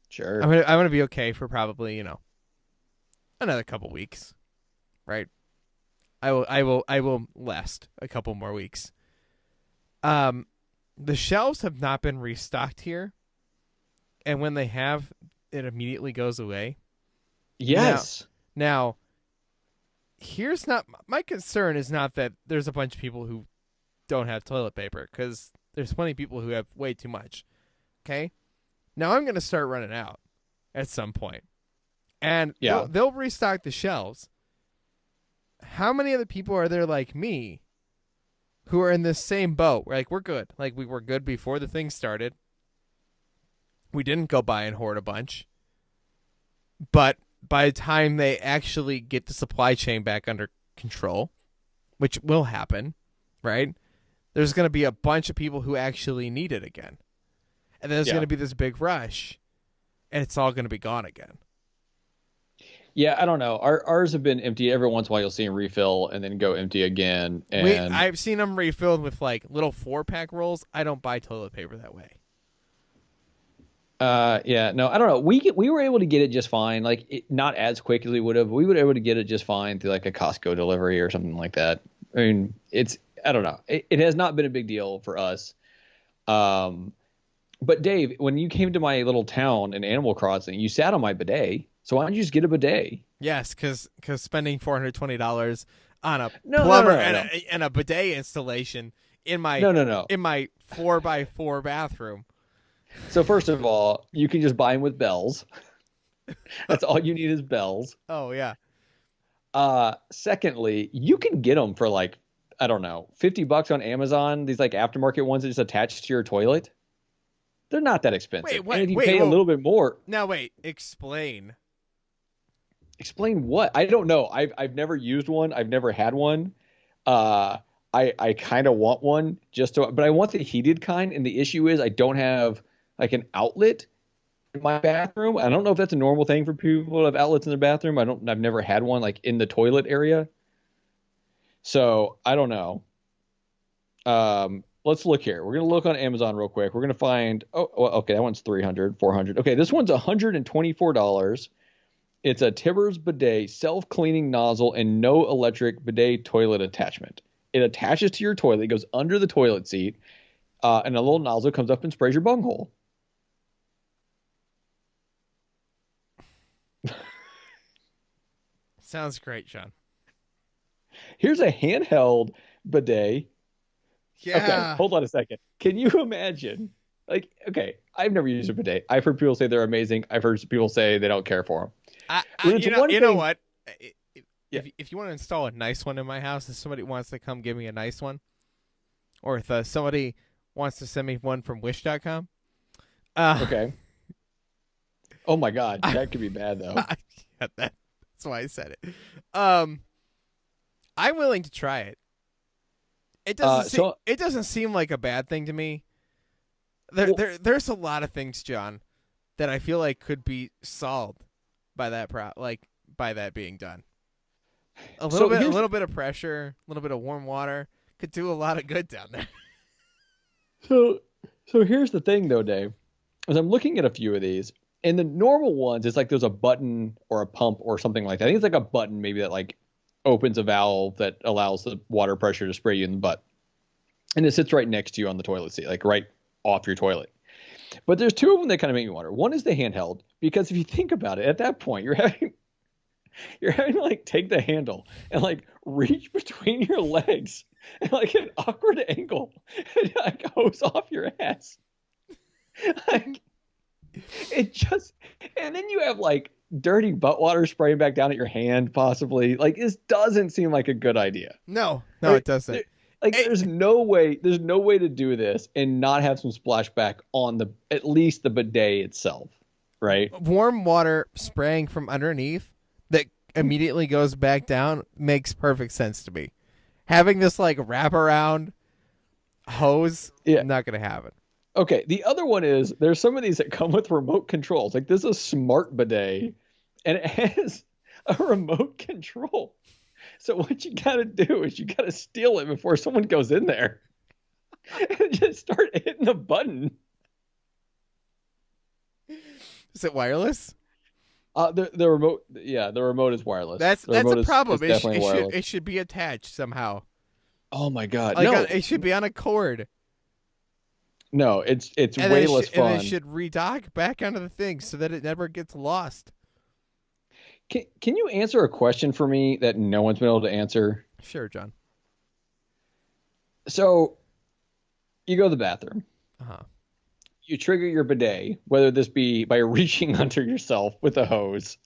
Sure. I'm gonna be okay for probably another couple weeks, right? I will last a couple more weeks. The shelves have not been restocked here, and when they have, it immediately goes away. Yes. Now, here's not my concern is not that there's a bunch of people who don't have toilet paper, because there's plenty of people who have way too much. Okay? Now I'm going to start running out at some point. And they'll restock the shelves. How many other people are there like me who are in this same boat? Like, we're good. Like, we were good before the thing started. We didn't go buy and hoard a bunch. But by the time they actually get the supply chain back under control, which will happen, right? There's going to be a bunch of people who actually need it again. And then there's going to be this big rush, and it's all going to be gone again. Yeah, I don't know. Ours have been empty. Every once in a while you'll see them refill and then go empty again. And I've seen them refilled with like little 4-pack rolls. I don't buy toilet paper that way. Yeah, no, I don't know. We were able to get it just fine. Like, not as quick as we would have. We were able to get it just fine through like a Costco delivery or something like that. I mean, I don't know. It has not been a big deal for us. But Dave, when you came to my little town in Animal Crossing, you sat on my bidet. So why don't you just get a bidet? Yes, because spending $420 on a plumber and a bidet installation in my in my 4x4 bathroom. So first of all, you can just buy them with bells. That's all you need is bells. Oh yeah. Secondly, you can get them for like, I don't know, $50 on Amazon. These like aftermarket ones that just attach to your toilet. They're not that expensive. Wait, and if you pay a little bit more. Now wait, explain. Explain what? I don't know. I've never used one. I've never had one. Uh, I kind of want one but I want the heated kind. And the issue is I don't have like an outlet in my bathroom. I don't know if that's a normal thing for people to have outlets in their bathroom. I've never had one like in the toilet area. So I don't know. Let's look here. We're going to look on Amazon real quick. We're going to find, okay, that one's 300, 400. Okay, this one's $124. It's a Tibbers bidet, self-cleaning nozzle, and no electric bidet toilet attachment. It attaches to your toilet, goes under the toilet seat, and a little nozzle comes up and sprays your bunghole. Sounds great, John. Here's a handheld bidet. Yeah. Okay, hold on a second. Can you imagine? Like, okay, I've never used a bidet. I've heard people say they're amazing. I've heard people say they don't care for them. You know what? Yeah. If you want to install a nice one in my house, if somebody wants to come give me a nice one, or if somebody wants to send me one from Wish.com. Okay. Oh my God, that could be bad though. That's why I said it. I'm willing to try it. It doesn't seem like a bad thing to me. There's a lot of things, John, that I feel like could be solved by that being done. A little bit of pressure, a little bit of warm water could do a lot of good down there. So here's the thing though, Dave. As I'm looking at a few of these, and the normal ones, it's like there's a button or a pump or something like that. I think it's like a button maybe that like opens a valve that allows the water pressure to spray you in the butt. And it sits right next to you on the toilet seat, like right off your toilet. But there's two of them that kind of make me wonder. One is the handheld, because if you think about it, at that point, you're having to like take the handle and like reach between your legs at like an awkward angle and like hose off your ass. Like, and then you have like dirty butt water spraying back down at your hand, possibly. Like, this doesn't seem like a good idea. No, it doesn't. There's no way to do this and not have some splashback on at least the bidet itself, right? Warm water spraying from underneath that immediately goes back down makes perfect sense to me. Having this like wraparound hose, not gonna happen. Okay, the other one is there's some of these that come with remote controls. Like, this is a smart bidet, and it has a remote control. So what you got to do is you got to steal it before someone goes in there and just start hitting the button. Is it wireless? The remote, the remote is wireless. That's a problem. It It should be attached somehow. Oh my God! No, it should be on a cord. No, it's way less fun. And it should redock back onto the thing so that it never gets lost. Can you answer a question for me that no one's been able to answer? Sure, John. So, you go to the bathroom. Uh-huh. You trigger your bidet, whether this be by reaching under yourself with a hose.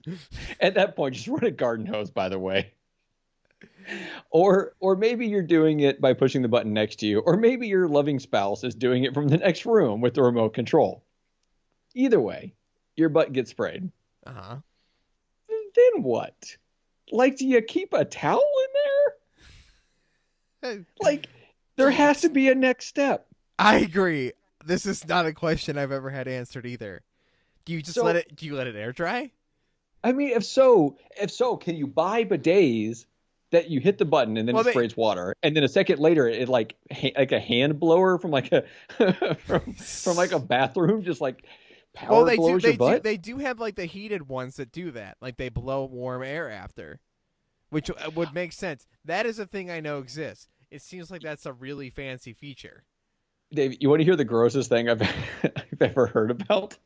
At that point, just run a garden hose, by the way. Or maybe you're doing it by pushing the button next to you. Or maybe your loving spouse is doing it from the next room with the remote control. Either way, your butt gets sprayed. Uh-huh. Then what? Like, do you keep a towel in there? Like, there has to be a next step. I agree. This is not a question I've ever had answered either. Do you just let it air dry? I mean, if so, can you buy bidets that you hit the button and then it sprays water, and then a second later it like a hand blower from like a from like a bathroom just like blows your butt? They do have like the heated ones that do that. Like, they blow warm air after, which would make sense. That is a thing I know exists. It seems like that's a really fancy feature. Dave, you want to hear the grossest thing I've ever heard about?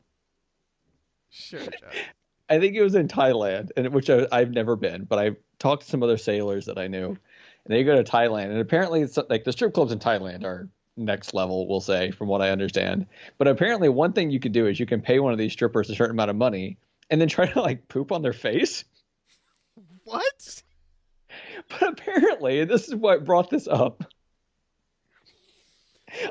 Sure, John. I think it was in Thailand, which I've never been, but I talked to some other sailors that I knew, and they go to Thailand, and apparently it's like the strip clubs in Thailand are next level, we'll say, from what I understand. But apparently one thing you could do is you can pay one of these strippers a certain amount of money and then try to like poop on their face. What? But apparently, and this is what brought this up,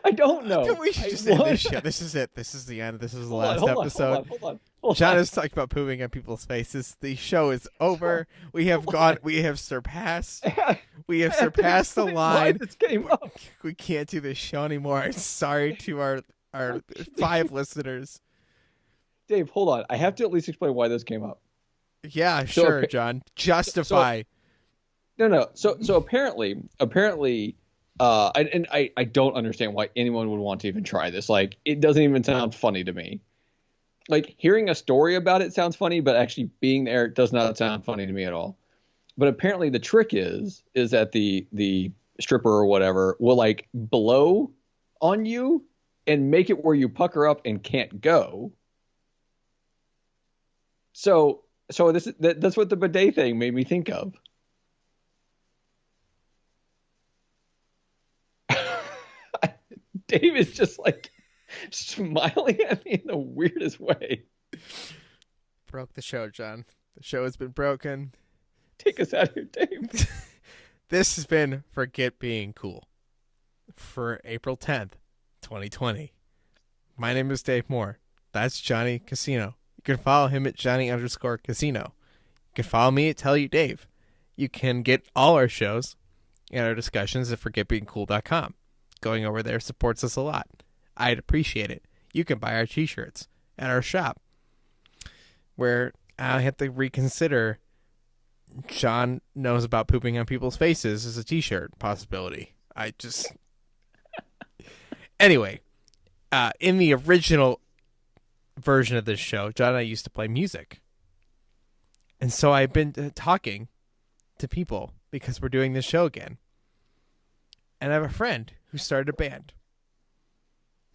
I don't know. We should just end this show. This is it. This is the end. This is the last episode. Hold on. John has talked about pooping on people's faces. The show is over. We have surpassed the line. This came up. We can't do this show anymore. I'm sorry to our 5 listeners. Dave, hold on. I have to at least explain why this came up. Yeah, sure, John. Justify. No. So apparently, I don't understand why anyone would want to even try this. Like, it doesn't even sound funny to me. Like, hearing a story about it sounds funny, but actually being there does not sound funny to me at all. But apparently the trick is that the stripper or whatever will like blow on you and make it where you pucker up and can't go. So that's what the bidet thing made me think of. Dave is just like smiling at me in the weirdest way. Broke the show, John. The show has been broken. Take us out of here, Dave. This has been Forget Being Cool for April 10th, 2020. My name is Dave Moore. That's Johnny Casino. You can follow him at Johnny_Casino. You can follow me at Tell You Dave. You can get all our shows and our discussions at forgetbeingcool.com. Going over there supports us a lot. I'd appreciate it. You can buy our t-shirts at our shop, where I have to reconsider John knows about pooping on people's faces as a t-shirt possibility. Anyway, in the original version of this show, John and I used to play music. And so I've been talking to people because we're doing this show again. And I have a friend who started a band.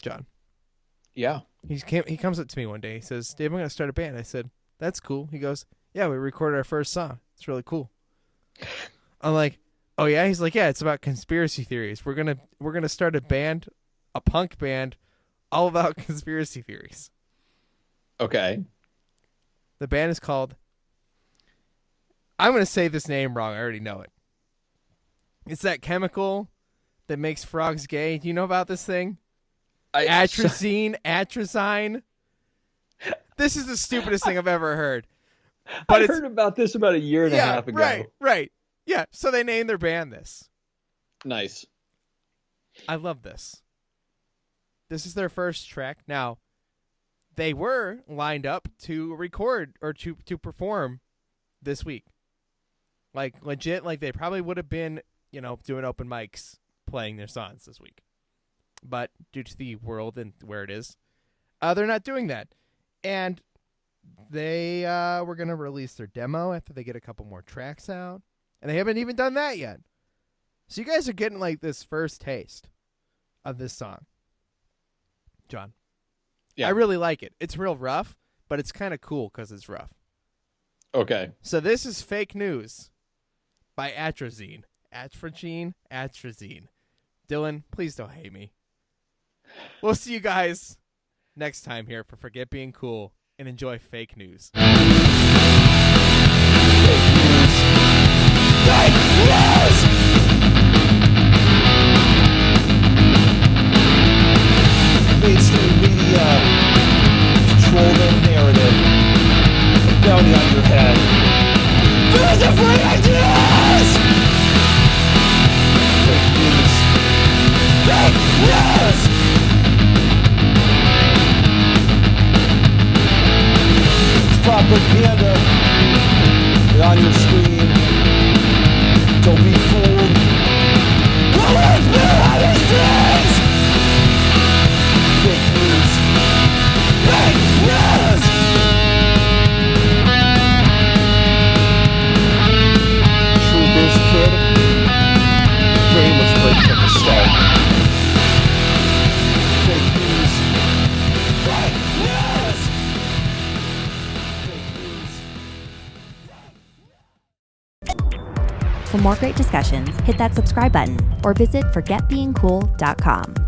John. Yeah. He comes up to me one day. He says, Dave, I'm going to start a band. I said, that's cool. He goes, yeah, we recorded our first song. It's really cool. I'm like, oh yeah? He's like, yeah, it's about conspiracy theories. We're gonna start a band, a punk band, all about conspiracy theories. Okay. The band is called, I'm going to say this name wrong. I already know it. It's that chemical that makes frogs gay. Do you know about this thing? Atrazine. This is the stupidest thing I've ever heard. But I heard about this about a year and a half ago. Right. Yeah, so they named their band this. Nice. I love this. This is their first track. Now, they were lined up to record or to perform this week. Like, legit, like they probably would have been, doing open mics playing their songs this week. But due to the world and where it is, they're not doing that. And they were going to release their demo after they get a couple more tracks out. And they haven't even done that yet. So you guys are getting like this first taste of this song. John. Yeah. I really like it. It's real rough, but it's kind of cool because it's rough. Okay. So this is Fake News by Atrazine. Atrazine. Dylan, please don't hate me. We'll see you guys next time here for Forget Being Cool and enjoy Fake News. Fake news! Mainstream media control the narrative. A bounty on your head. There's a free ideas! Fake news! Fake news! Propaganda on your screen. Don't be fooled. Who lives behind the scenes? Fake news. Fake news. Truth is, kid, the game was rigged from the start. Fake news. Fake news. For more great discussions, hit that subscribe button or visit forgetbeingcool.com.